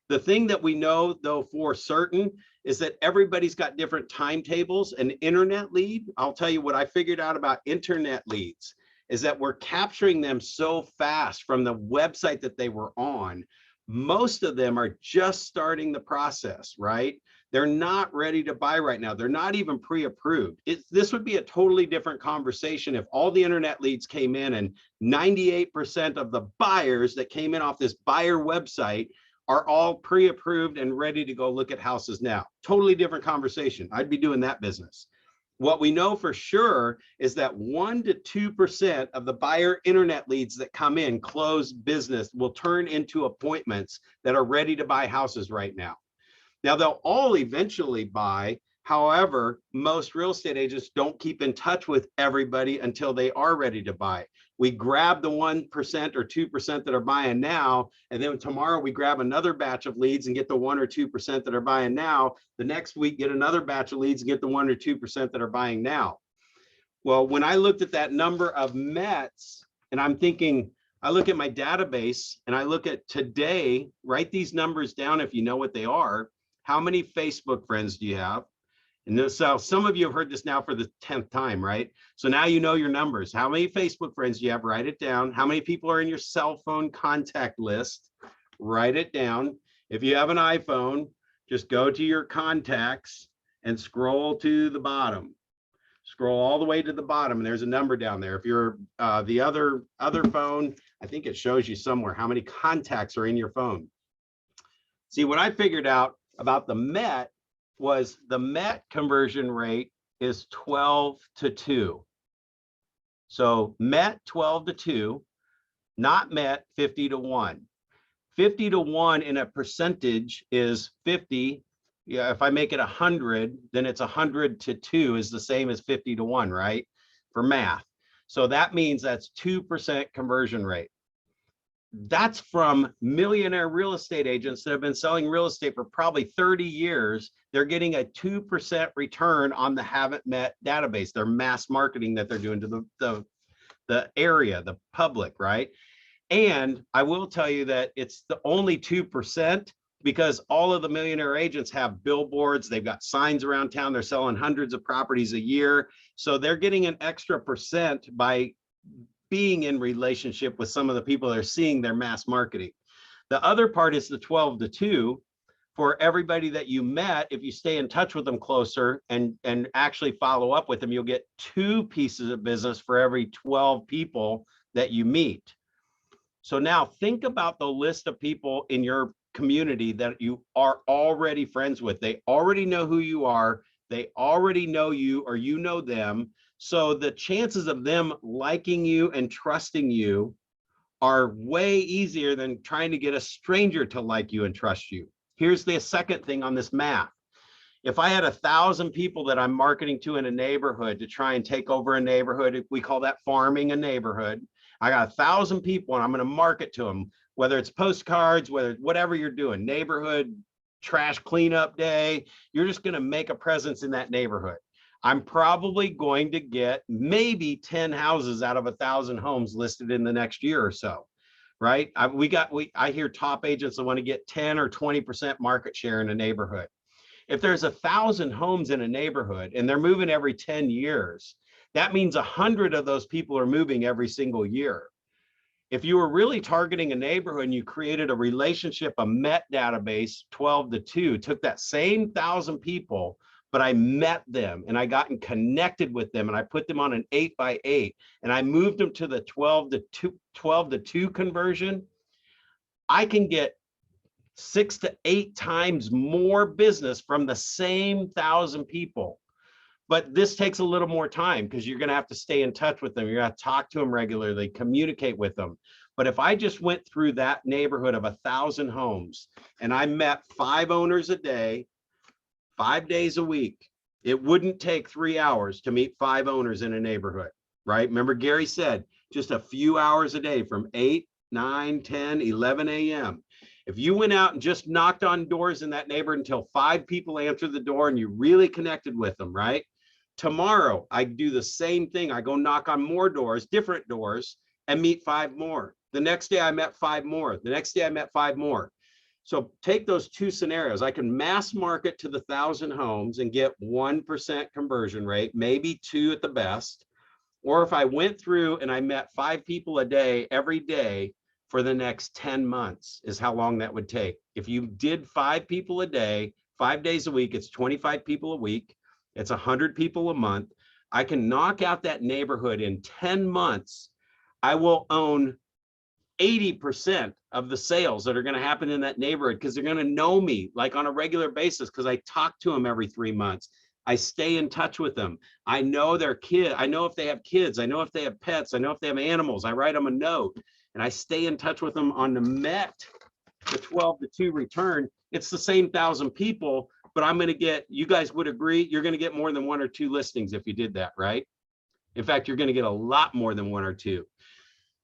The thing that we know, though, for certain is that everybody's got different timetables. An internet lead, I'll tell you what I figured out about internet leads, is that we're capturing them so fast from the website that they were on. Most of them are just starting the process, right? They're not ready to buy right now. They're not even pre-approved. This would be a totally different conversation if all the internet leads came in and 98% of the buyers that came in off this buyer website are all pre-approved and ready to go look at houses now. Totally different conversation. I'd be doing that business. What we know for sure is that 1 to 2% of the buyer internet leads that come in, closed business, will turn into appointments that are ready to buy houses right now. Now, they'll all eventually buy. However, most real estate agents don't keep in touch with everybody until they are ready to buy. We grab the 1% or 2% that are buying now, and then tomorrow we grab another batch of leads and get the 1 or 2% that are buying now. The next week, get another batch of leads and get the 1 or 2% that are buying now. Well, when I looked at that number of METs, and I'm thinking, I look at my database and I look at today, write these numbers down if you know what they are. How many Facebook friends do you have? And so some of you have heard this now for the 10th time, right? So now you know your numbers. How many Facebook friends do you have? Write it down. How many people are in your cell phone contact list? Write it down. If you have an iPhone, just go to your contacts and scroll to the bottom. Scroll all the way to the bottom, and there's a number down there. If you're the other phone, I think it shows you somewhere how many contacts are in your phone. See, what I figured out about the MET was the MET conversion rate is 12 to 2. So MET 12 to 2, not MET 50 to 1. 50 to 1 in a percentage is 50. Yeah, if I make it 100, then it's 100 to 2 is the same as 50 to 1, right? For math. So that means that's 2% conversion rate. That's from millionaire real estate agents that have been selling real estate for probably 30 years. They're getting a 2% return on the haven't met database. Their mass marketing that they're doing to the area, the public, right? And I will tell you that it's the only 2% because all of the millionaire agents have billboards. They've got signs around town. They're selling hundreds of properties a year. So they're getting an extra percent by being in relationship with some of the people that are seeing their mass marketing. The other part is the 12 to 2. For everybody that you met, if you stay in touch with them closer and actually follow up with them, you'll get 2 pieces of business for every 12 people that you meet. So now think about the list of people in your community that you are already friends with. They already know who you are. They already know you or you know them. So the chances of them liking you and trusting you are way easier than trying to get a stranger to like you and trust you. Here's the second thing on this math. If I had 1,000 people that I'm marketing to in a neighborhood to try and take over a neighborhood, we call that farming a neighborhood. I got 1,000 people and I'm going to market to them, whether it's postcards, whatever you're doing, neighborhood trash cleanup day, you're just going to make a presence in that neighborhood. I'm probably going to get maybe 10 houses out of 1,000 homes listed in the next year or so, right? I hear top agents that want to get 10 or 20% market share in a neighborhood. If there's 1,000 homes in a neighborhood and they're moving every 10 years, that means 100 of those people are moving every single year. If you were really targeting a neighborhood and you created a relationship, a MET database, 12 to 2, took that same 1,000 people, but I met them and I got connected with them and I put them on an 8x8 and I moved them to the 12 to 2 conversion, I can get 6 to 8 times more business from the same 1,000 people. But this takes a little more time because you're going to have to stay in touch with them. You're going to talk to them regularly, communicate with them. But if I just went through that neighborhood of 1,000 homes and I met 5 owners a day, 5 days a week, it wouldn't take 3 hours to meet 5 owners in a neighborhood, right? Remember Gary said just a few hours a day from 8, 9, 10, 11 a.m. If you went out and just knocked on doors in that neighborhood until 5 people answered the door and you really connected with them, right? Tomorrow, I do the same thing. I go knock on more doors, different doors, and meet 5 more. The next day I met 5 more. The next day I met 5 more. So take those 2 scenarios. I can mass market to the 1,000 homes and get 1% conversion rate, maybe 2 at the best. Or if I went through and I met 5 people a day, every day for the next 10 months is how long that would take. If you did 5 people a day, 5 days a week, it's 25 people a week. It's 100 people a month. I can knock out that neighborhood in 10 months. I will own 80% of the sales that are going to happen in that neighborhood because they're going to know me like on a regular basis because I talk to them every 3 months. I stay in touch with them. I know their kid. I know if they have kids. I know if they have pets. I know if they have animals. I write them a note and I stay in touch with them on the MET, the 12 to 2 return. It's the same 1,000 people, but I'm going to get, you guys would agree, you're going to get more than 1 or 2 listings if you did that, right? In fact, you're going to get a lot more than 1 or 2.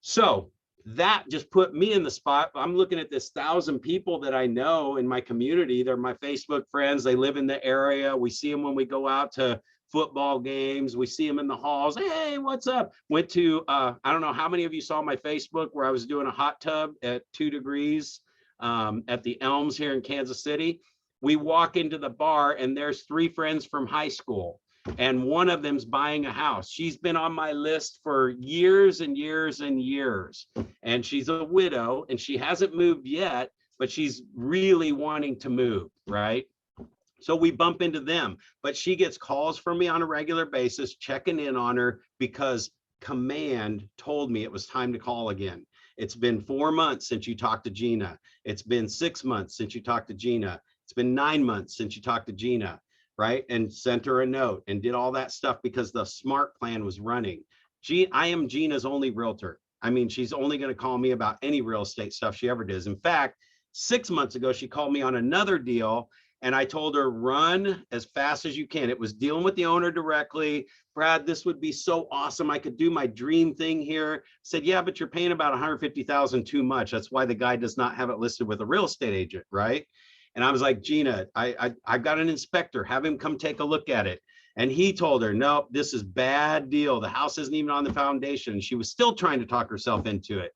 So that just put me in the spot. I'm looking at this 1,000 people that I know in my community. They're my Facebook friends. They live in the area. We see them when we go out to football games. We see them in the halls. Hey, what's up? Went to, I don't know how many of you saw my Facebook where I was doing a hot tub at 2 degrees at the Elms here in Kansas City. We walk into the bar and there's 3 friends from high school. And one of them's buying a house. She's been on my list for years and years and years. And she's a widow and she hasn't moved yet, but she's really wanting to move, right? So we bump into them, but she gets calls from me on a regular basis, checking in on her because command told me it was time to call again. It's been 4 months since you talked to Gina. It's been 6 months since you talked to Gina. It's been 9 months since you talked to Gina. Right? And sent her a note and did all that stuff because the SMART plan was running. I am Gina's only realtor. I mean, she's only going to call me about any real estate stuff she ever does. In fact, 6 months ago, she called me on another deal and I told her, run as fast as you can. It was dealing with the owner directly. Brad, this would be so awesome. I could do my dream thing here. I said, yeah, but you're paying about $150,000 too much. That's why the guy does not have it listed with a real estate agent, right? And I was like, Gina, I've got an inspector, have him come take a look at it. And he told her, no, this is bad deal. The house isn't even on the foundation. She was still trying to talk herself into it.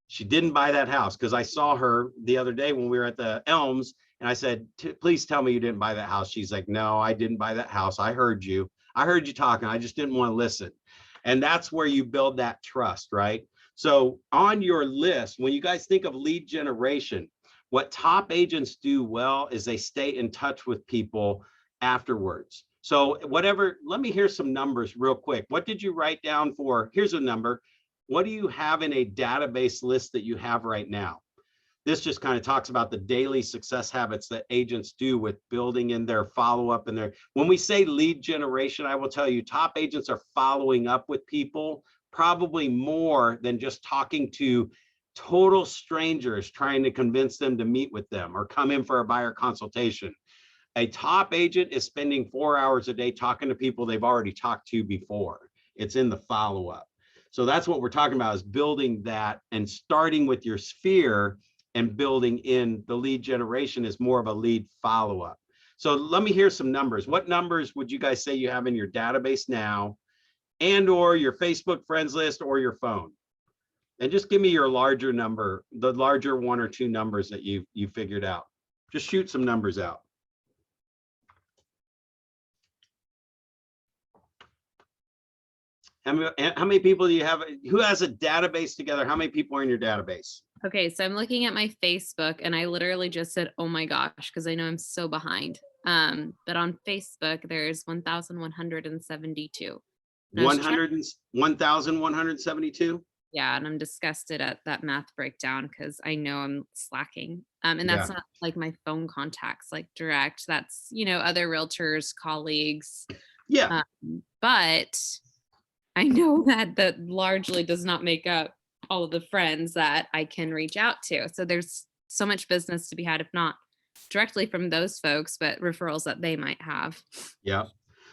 She didn't buy that house because I saw her the other day when we were at the Elms and I said, please tell me you didn't buy that house. She's like, no, I didn't buy that house. I heard you. I heard you talking. I just didn't want to listen. And that's where you build that trust, right? So on your list, when you guys think of lead generation, what top agents do well is they stay in touch with people afterwards. So whatever, let me hear some numbers real quick. What did you write down for? Here's a number. What do you have in a database list that you have right now? This just kind of talks about the daily success habits that agents do with building in their follow-up and their, when we say lead generation, I will tell you top agents are following up with people probably more than just talking to total strangers trying to convince them to meet with them or come in for a buyer consultation. A top agent is spending 4 hours a day talking to people they've already talked to before. It's in the follow-up. So that's what we're talking about, is building that and starting with your sphere and building in the lead generation is more of a lead follow-up. So let me hear some numbers. What numbers would you guys say you have in your database now and or your Facebook friends list or your phone? And just give me your larger number, the larger 1 or 2 numbers that you figured out. Just shoot some numbers out. How many people do you have? Who has a database together? How many people are in your database? Okay, so I'm looking at my Facebook and I literally just said, oh my gosh, because I know I'm so behind. But on Facebook, there's 1,172. 1,172? Yeah, and I'm disgusted at that math breakdown because I know I'm slacking. And that's not like my phone contacts, like direct. That's, you know, other realtors, colleagues. Yeah. But I know that largely does not make up all of the friends that I can reach out to. So there's so much business to be had, if not directly from those folks, but referrals that they might have. Yeah.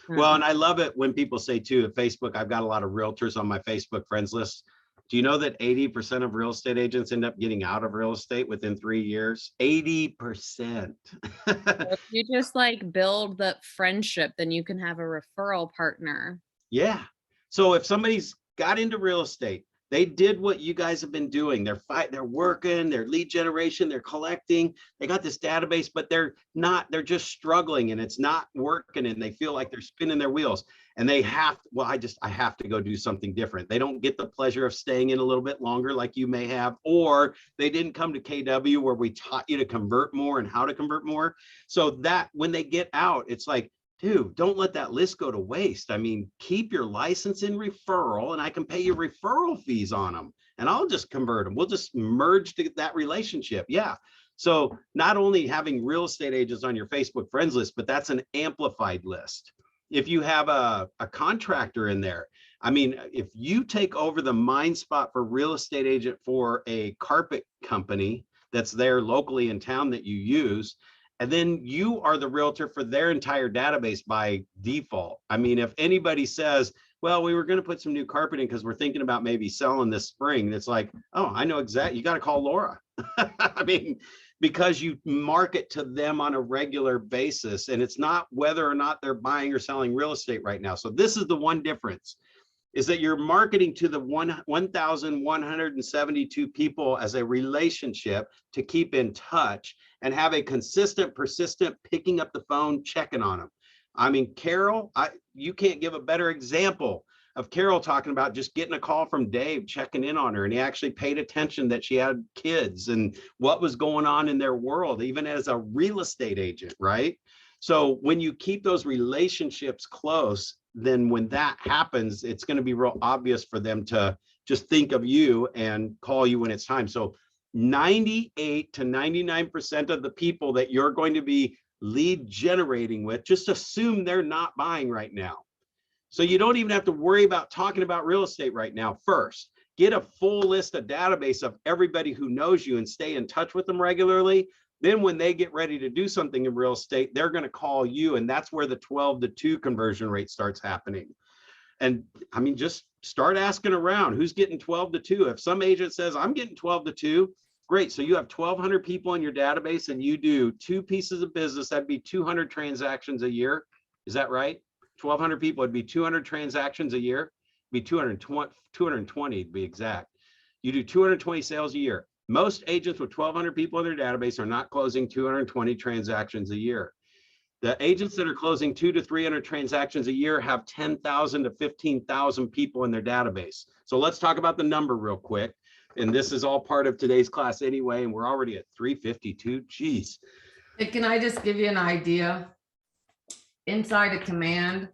Well, and I love it when people say too, at Facebook, I've got a lot of realtors on my Facebook friends list. Do you know that 80% of real estate agents end up getting out of real estate within 3 years? 80%. If you just like build the friendship, then you can have a referral partner. Yeah. So if somebody's got into real estate, they did what you guys have been doing. They're working, they're lead generation, they're collecting, they got this database, but they're just struggling and it's not working and they feel like they're spinning their wheels and they have, I have to go do something different. They don't get the pleasure of staying in a little bit longer like you may have, or they didn't come to KW where we taught you to convert more and how to convert more. So that when they get out, it's like, dude, don't let that list go to waste. I mean, keep your license in referral and I can pay you referral fees on them and I'll just convert them. We'll just merge that relationship. Yeah. So not only having real estate agents on your Facebook friends list, but that's an amplified list. If you have a contractor in there, I mean, if you take over the mind spot for real estate agent for a carpet company that's there locally in town that you use, and then you are the realtor for their entire database by default. I mean, if anybody says, well, we were going to put some new carpet in because we're thinking about maybe selling this spring. And it's like, oh, I know exactly. You got to call Laura. I mean, because you market to them on a regular basis, and it's not whether or not they're buying or selling real estate right now. So this is the one difference, is that you're marketing to the 1,172 people as a relationship to keep in touch and have a consistent, persistent picking up the phone, checking on them. I mean, Carol, you can't give a better example of Carol talking about just getting a call from Dave, checking in on her, and he actually paid attention that she had kids and what was going on in their world, even as a real estate agent, right? So when you keep those relationships close, then when that happens, it's going to be real obvious for them to just think of you and call you when it's time. So 98 to 99% of the people that you're going to be lead generating with, just assume they're not buying right now. So you don't even have to worry about talking about real estate right now. First, get a full list, a database of everybody who knows you and stay in touch with them regularly. Then when they get ready to do something in real estate, they're going to call you. And that's where the 12 to 2 conversion rate starts happening. And I mean, just start asking around who's getting 12 to 2. If some agent says, I'm getting 12 to 2, great. So you have 1,200 people in your database and you do 2 pieces of business. That'd be 200 transactions a year. Is that right? 1,200 people, it'd be 200 transactions a year. It'd be 220 to be exact. You do 220 sales a year. Most agents with 1,200 people in their database are not closing 220 transactions a year. The agents that are closing 200 to 300 transactions a year have 10,000 to 15,000 people in their database. So let's talk about the number real quick. And this is all part of today's class anyway, and we're already at 3:52. Geez. Hey, can I just give you an idea? Inside of Command,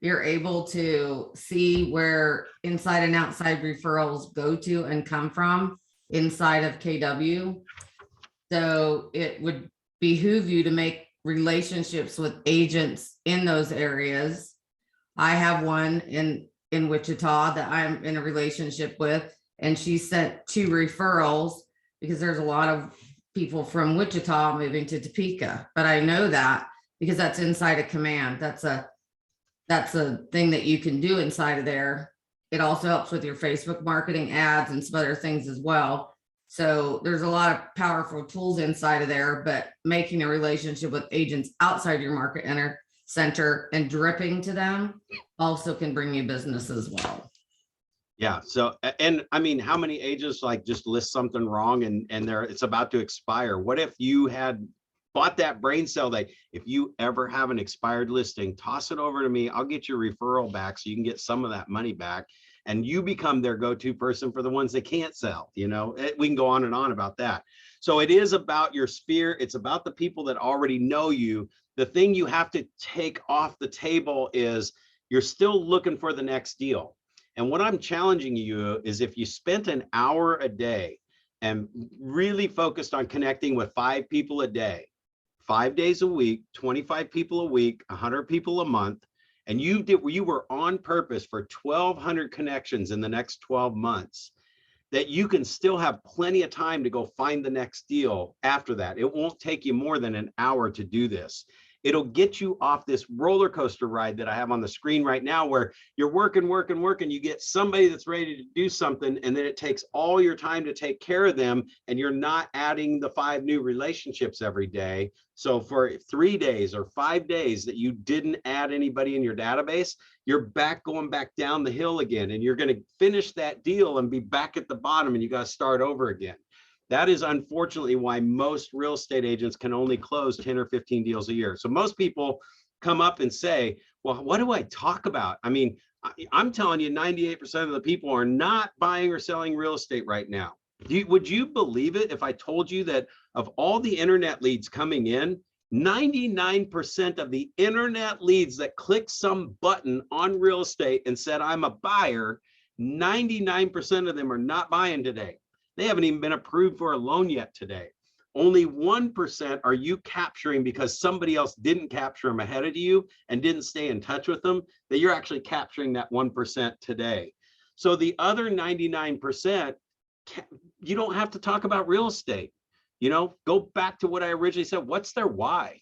you're able to see where inside and outside referrals go to and come from inside of KW. So it would behoove you to make relationships with agents in those areas. I have one in Wichita that I'm in a relationship with, and she sent 2 referrals because there's a lot of people from Wichita moving to Topeka. But I know that because that's inside of Command. That's a thing that you can do inside of there. It also helps with your Facebook marketing ads and some other things as well. So there's a lot of powerful tools inside of there, but making a relationship with agents outside your market center and dripping to them also can bring you business as well. Yeah. So, and I mean, how many agents like just list something wrong and it's about to expire? What if you had bought that brain cell that if you ever have an expired listing, toss it over to me. I'll get your referral back so you can get some of that money back and you become their go-to person for the ones they can't sell. You know, we can go on and on about that. So it is about your sphere. It's about the people that already know you. The thing you have to take off the table is you're still looking for the next deal. And what I'm challenging you is if you spent an hour a day and really focused on connecting with 5 people a day, 5 days a week, 25 people a week, 100 people a month, and you were on purpose for 1,200 connections in the next 12 months, that you can still have plenty of time to go find the next deal after that. It won't take you more than an hour to do this. It'll get you off this roller coaster ride that I have on the screen right now, where you're working, you get somebody that's ready to do something, and then it takes all your time to take care of them, and you're not adding the 5 new relationships every day. So for 3 days or 5 days that you didn't add anybody in your database, you're going back down the hill again, and you're going to finish that deal and be back at the bottom, and you got to start over again. That is unfortunately why most real estate agents can only close 10 or 15 deals a year. So most people come up and say, well, what do I talk about? I mean, I'm telling you, 98% of the people are not buying or selling real estate right now. Would you believe it if I told you that of all the internet leads coming in, 99% of the internet leads that click some button on real estate and said, I'm a buyer, 99% of them are not buying today. They haven't even been approved for a loan yet today. Only 1% are you capturing because somebody else didn't capture them ahead of you and didn't stay in touch with them, that you're actually capturing that 1% today. So the other 99%, you don't have to talk about real estate. You know, go back to what I originally said. What's their why?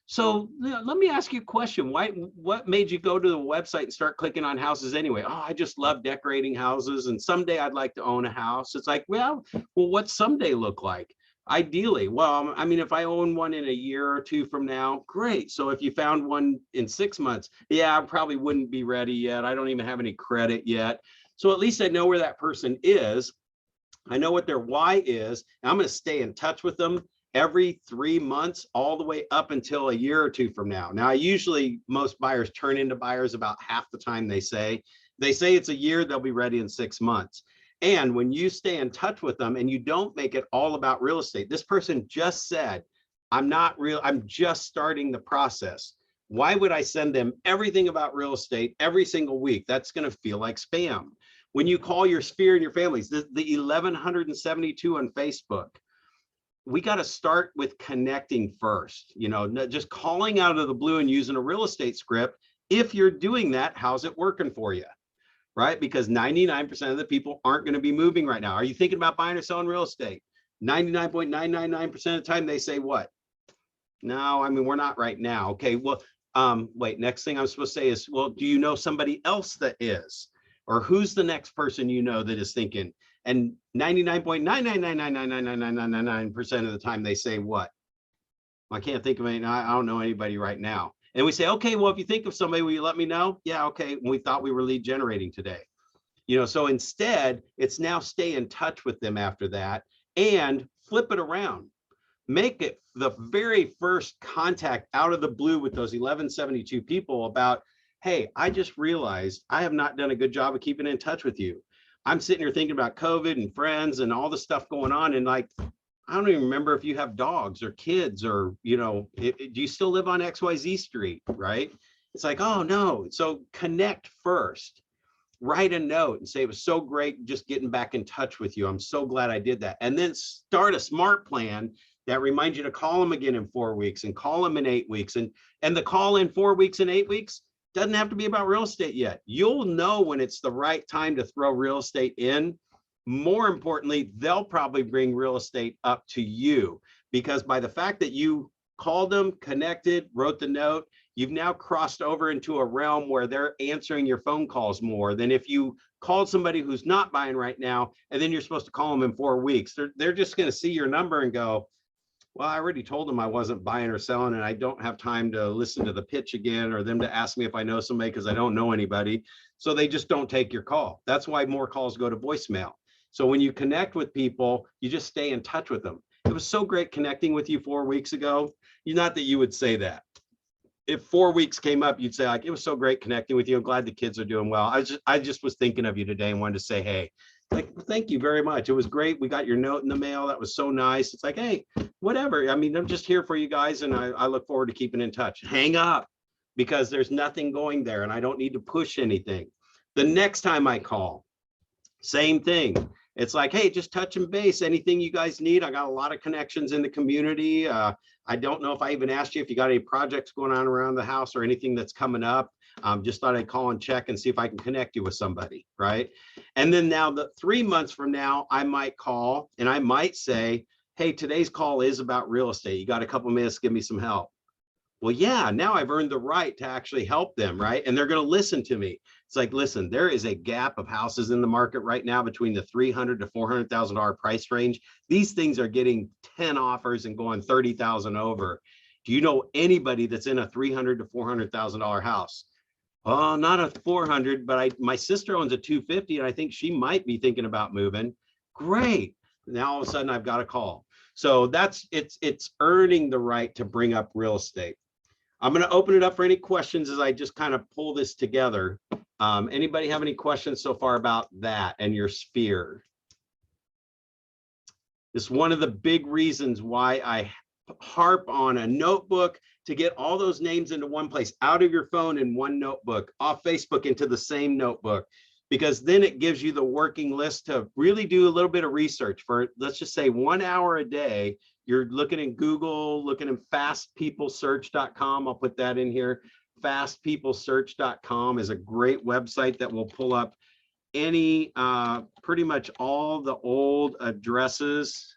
So let me ask you a question. What made you go to the website and start clicking on houses anyway? Oh, I just love decorating houses and someday I'd like to own a house. It's like, well, what's someday look like? Ideally, well, I mean, if I own one in a year or two from now, great. So if you found one in 6 months, yeah, I probably wouldn't be ready yet. I don't even have any credit yet. So at least I know where that person is. I know what their why is. And I'm going to stay in touch with them every 3 months, all the way up until a year or two from now. Now, most buyers turn into buyers about half the time they say. They say it's a year, they'll be ready in 6 months. And when you stay in touch with them and you don't make it all about real estate, this person just said, I'm just starting the process. Why would I send them everything about real estate every single week? That's going to feel like spam. When you call your sphere and your families, the 1,172 on Facebook, we got to start with connecting first, not just calling out of the blue and using a real estate script. If you're doing that, how's it working for you? Right? Because 99% of the people aren't going to be moving right now. Are you thinking about buying or selling real estate? 99.999% of the time they say what? No, I mean, we're not right now. Okay, well, wait, next thing I'm supposed to say is, well, do you know somebody else that is? Or who's the next person you know that is thinking? And 99.999999999% of the time they say what? I can't think of any. I don't know anybody right now. And we say, okay, well, if you think of somebody, will you let me know? Yeah, okay. And we thought we were lead generating today. So instead, it's now stay in touch with them after that and flip it around. Make it the very first contact out of the blue with those 1,172 people about, hey, I just realized I have not done a good job of keeping in touch with you. I'm sitting here thinking about COVID and friends and all the stuff going on. And like, I don't even remember if you have dogs or kids or, do you still live on XYZ Street, right? It's like, oh no. So connect first, write a note and say, it was so great just getting back in touch with you. I'm so glad I did that. And then start a smart plan that reminds you to call them again in 4 weeks and call them in 8 weeks. And the call in 4 weeks and 8 weeks doesn't have to be about real estate yet. You'll know when it's the right time to throw real estate in. More importantly, they'll probably bring real estate up to you, because by the fact that you called them, connected, wrote the note, you've now crossed over into a realm where they're answering your phone calls more than if you called somebody who's not buying right now, and then you're supposed to call them in 4 weeks. They're just going to see your number and go, well, I already told them I wasn't buying or selling, and I don't have time to listen to the pitch again or them to ask me if I know somebody because I don't know anybody. So they just don't take your call. That's why more calls go to voicemail. So when you connect with people, you just stay in touch with them. It was so great connecting with you 4 weeks ago. Not that you would say that. If 4 weeks came up, you'd say, like, it was so great connecting with you. I'm glad the kids are doing well. I just was thinking of you today and wanted to say, hey, like, thank you very much. It was great. We got your note in the mail. That was so nice. It's like, hey, whatever. I mean, I'm just here for you guys, and I look forward to keeping in touch. Hang up, because there's nothing going there and I don't need to push anything. The next time I call, same thing. It's like, hey, just touching base, anything you guys need. I got a lot of connections in the community. I don't know if I even asked you if you got any projects going on around the house or anything that's coming up. Just thought I'd call and check and see if I can connect you with somebody, right? And then now, the 3 months from now, I might call and I might say, hey, today's call is about real estate. You got a couple minutes to give me some help? Well, yeah, now I've earned the right to actually help them, right? And they're going to listen to me. It's like, listen, there is a gap of houses in the market right now between the $300,000 to $400,000 price range. These things are getting 10 offers and going 30,000 over. Do you know anybody that's in a $300,000 to $400,000 house? Oh, not a 400, but my sister owns a 250, and I think she might be thinking about moving. Great. Now all of a sudden I've got a call. So it's earning the right to bring up real estate. I'm going to open it up for any questions as I just kind of pull this together. Anybody have any questions so far about that and your sphere? It's one of the big reasons why I harp on a notebook, to get all those names into one place, out of your phone in one notebook, off Facebook into the same notebook, because then it gives you the working list to really do a little bit of research for, let's just say, 1 hour a day. You're looking in Google, looking in fastpeoplesearch.com. I'll put that in here. Fastpeoplesearch.com is a great website that will pull up any, pretty much all the old addresses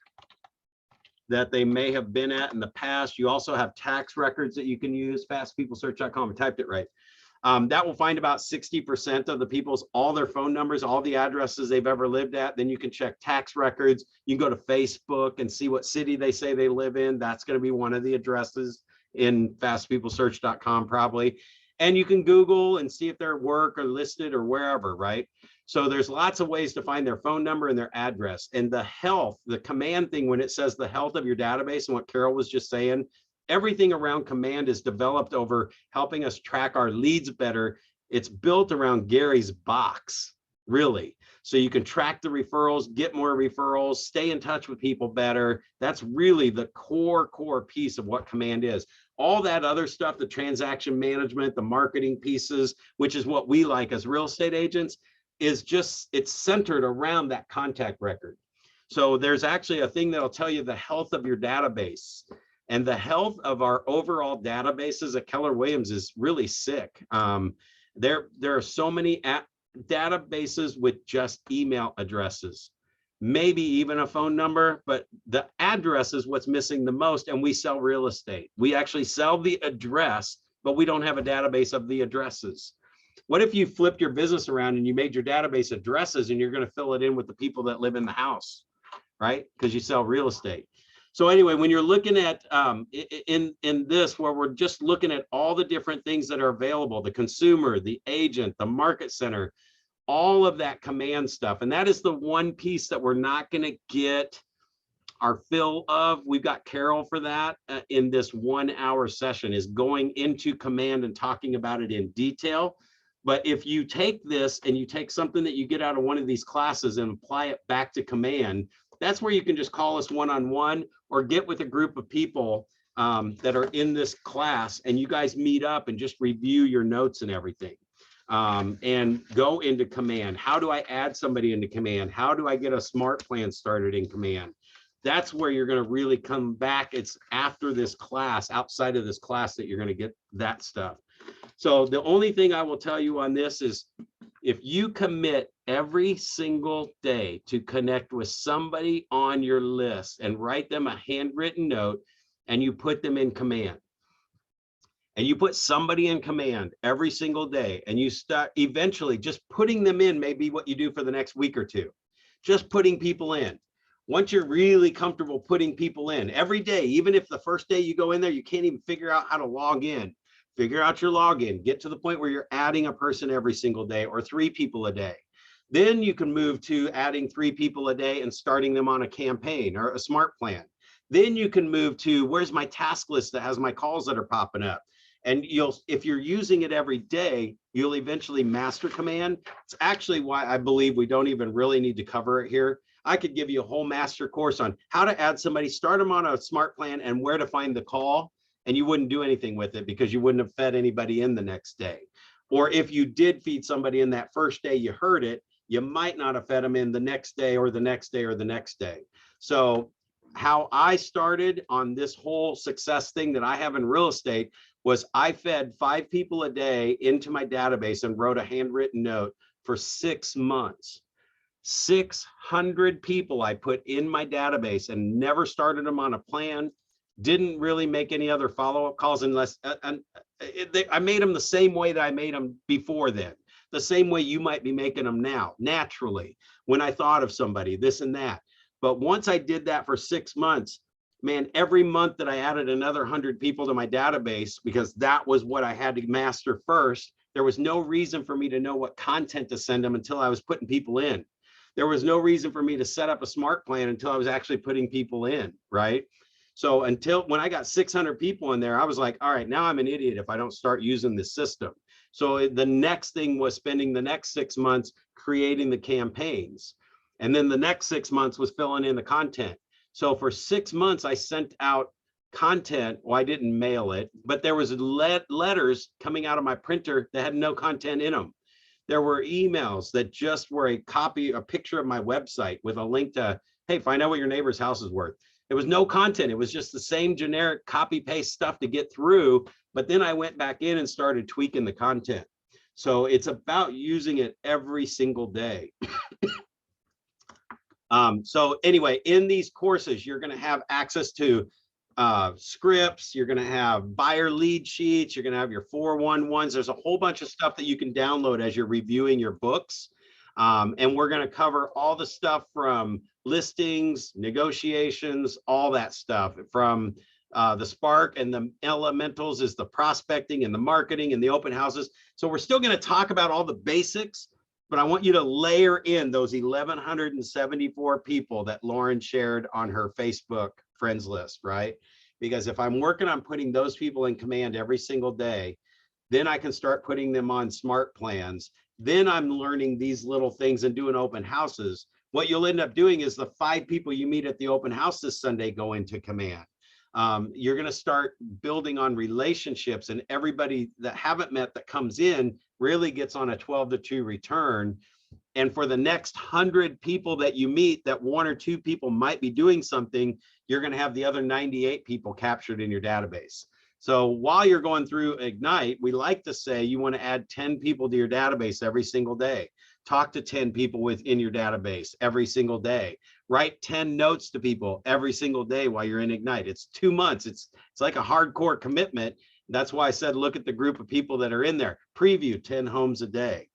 that they may have been at in the past. You also have tax records that you can use, fastpeoplesearch.com, I typed it right. That will find about 60% of the people's, all their phone numbers, all the addresses they've ever lived at. Then you can check tax records. You can go to Facebook and see what city they say they live in. That's going to be one of the addresses in fastpeoplesearch.com probably. And you can Google and see if their work or listed or wherever, right? So there's lots of ways to find their phone number and their address. And the health, the command thing, when it says the health of your database and what Carol was just saying, everything around command is developed over helping us track our leads better. It's built around Gary's box, really. So you can track the referrals, get more referrals, stay in touch with people better. That's really the core piece of what command is. All that other stuff, the transaction management, the marketing pieces, which is what we like as real estate agents, is just, it's centered around that contact record. So there's actually a thing that'll tell you the health of your database. And the health of our overall databases at Keller Williams is really sick. There are so many databases with just email addresses, maybe even a phone number, but the address is what's missing the most. And we sell real estate. We actually sell the address, but we don't have a database of the addresses. What if you flipped your business around and you made your database addresses and you're going to fill it in with the people that live in the house, right? Because you sell real estate. So anyway, when you're looking at in this, where we're just looking at all the different things that are available, the consumer, the agent, the market center, all of that command stuff. And that is the one piece that we're not going to get our fill of. We've got Carol for that in this 1 hour session, is going into command and talking about it in detail. But if you take this and you take something that you get out of one of these classes and apply it back to command, that's where you can just call us one-on-one or get with a group of people that are in this class, and you guys meet up and just review your notes and everything, and go into command. How do I add somebody into command? How do I get a smart plan started in command? That's where you're going to really come back. It's after this class, outside of this class, that you're going to get that stuff. So the only thing I will tell you on this is, if you commit every single day to connect with somebody on your list and write them a handwritten note, and you put them in command, and you put somebody in command every single day, and you start eventually just putting them in, may be what you do for the next week or two, just putting people in. Once you're really comfortable putting people in every day, even if the first day you go in there, you can't even figure out how to log in, figure out your login, get to the point where you're adding a person every single day or 3 people a day. Then you can move to adding 3 people a day and starting them on a campaign or a smart plan. Then you can move to, where's my task list that has my calls that are popping up? And if you're using it every day, you'll eventually master command. It's actually why I believe we don't even really need to cover it here. I could give you a whole master course on how to add somebody, start them on a smart plan, and where to find the call. And you wouldn't do anything with it because you wouldn't have fed anybody in the next day. Or if you did feed somebody in that first day, you heard it, you might not have fed them in the next day or the next day or the next day. So how I started on this whole success thing that I have in real estate was I fed 5 people a day into my database and wrote a handwritten note for 6 months. 600 people I put in my database and never started them on a plan. Didn't really make any other follow-up calls unless I made them the same way that I made them before then, the same way you might be making them now, naturally, when I thought of somebody, this and that. But once I did that for 6 months, man, every month that I added another 100 people to my database, because that was what I had to master first, there was no reason for me to know what content to send them until I was putting people in. There was no reason for me to set up a smart plan until I was actually putting people in, right? So until when I got 600 people in there, I was like, all right, now I'm an idiot if I don't start using this system. So the next thing was spending the next 6 months creating the campaigns. And then the next 6 months was filling in the content. So for 6 months, I sent out content. Well, I didn't mail it, but there was letters coming out of my printer that had no content in them. There were emails that just were a picture of my website with a link to, hey, find out what your neighbor's house is worth. There was no content. It was just the same generic copy paste stuff to get through. But then I went back in and started tweaking the content. So it's about using it every single day. So anyway, in these courses, you're going to have access to scripts. You're going to have buyer lead sheets. You're going to have your 411s. There's a whole bunch of stuff that you can download as you're reviewing your books. And we're going to cover all the stuff from listings, negotiations, all that stuff from the spark, and the elementals is the prospecting and the marketing and the open houses. So we're still going to talk about all the basics, but I want you to layer in those 1,174 people that Lauren shared on her Facebook friends list, right? Because if I'm working on putting those people in command every single day, then I can start putting them on smart plans. Then I'm learning these little things and doing open houses. What you'll end up doing is the 5 people you meet at the open house this Sunday go into command. You're going to start building on relationships, and everybody that haven't met that comes in really gets on a 12-to-2 return. And for the next 100 people that you meet, that 1 or 2 people might be doing something, you're going to have the other 98 people captured in your database. So while you're going through Ignite, we like to say you want to add 10 people to your database every single day. Talk to 10 people within your database every single day. Write 10 notes to people every single day while you're in Ignite. It's 2 months. It's like a hardcore commitment. That's why I said, look at the group of people that are in there. Preview 10 homes a day.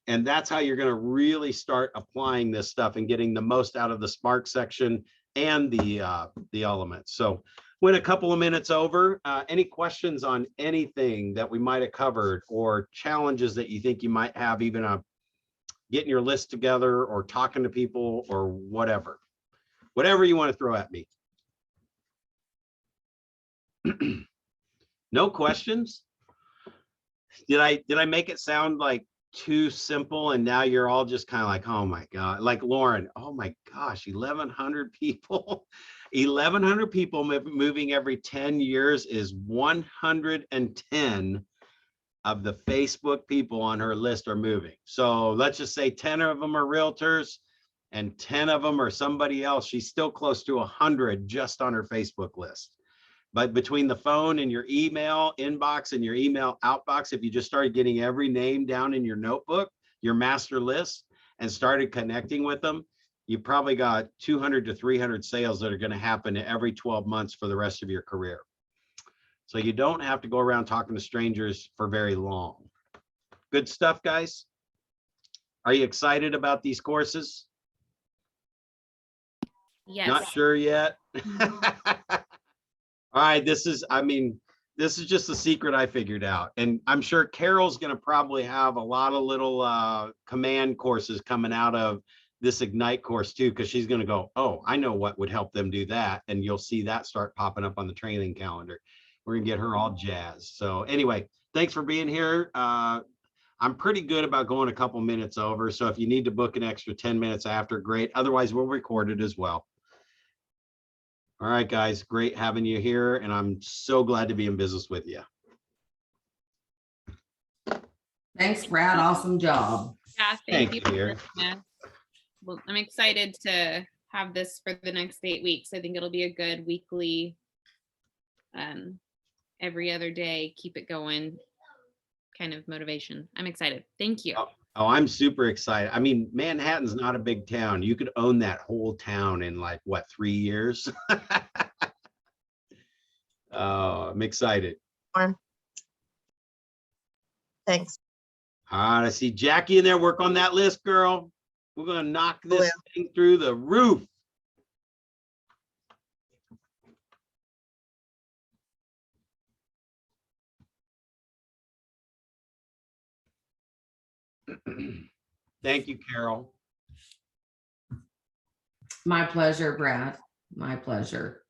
And that's how you're going to really start applying this stuff and getting the most out of the Spark section and the elements. So went a couple of minutes over. Any questions on anything that we might have covered, or challenges that you think you might have, even getting your list together or talking to people or whatever you want to throw at me? No questions? Did I make it sound like too simple, and now you're all just kind of like, oh my God, like Lauren, oh my gosh, 1,100 people. 1,100 people moving every 10 years is 110 of the Facebook people on her list are moving. So let's just say 10 of them are realtors and 10 of them are somebody else. She's still close to 100 just on her Facebook list. But between the phone and your email inbox and your email outbox, if you just started getting every name down in your notebook, your master list, and started connecting with them, you probably got 200 to 300 sales that are going to happen every 12 months for the rest of your career. So you don't have to go around talking to strangers for very long. Good stuff, guys. Are you excited about these courses? Yes. Not sure yet. All right, this is just the secret I figured out. And I'm sure Carol's going to probably have a lot of little command courses coming out of this Ignite course too, because she's going to go, oh, I know what would help them do that. And you'll see that start popping up on the training calendar. We're going to get her all jazzed. So anyway, thanks for being here. I'm pretty good about going a couple minutes over. So if you need to book an extra 10 minutes after, great. Otherwise, we'll record it as well. All right, guys, great having you here, and I'm so glad to be in business with you. Thanks, Brad. Awesome job. Yeah, Thank thank you, you. dear. Well, I'm excited to have this for the next 8 weeks. I think it'll be a good weekly, every other day, keep it going kind of motivation. I'm excited. Thank you. Oh, I'm super excited. I mean, Manhattan's not a big town. You could own that whole town in like, what, 3 years? Oh, I'm excited. Thanks. All right, I see Jackie in there. Work on that list, girl. We're going to knock this thing through the roof. Thank you, Carol. My pleasure, Brad. My pleasure.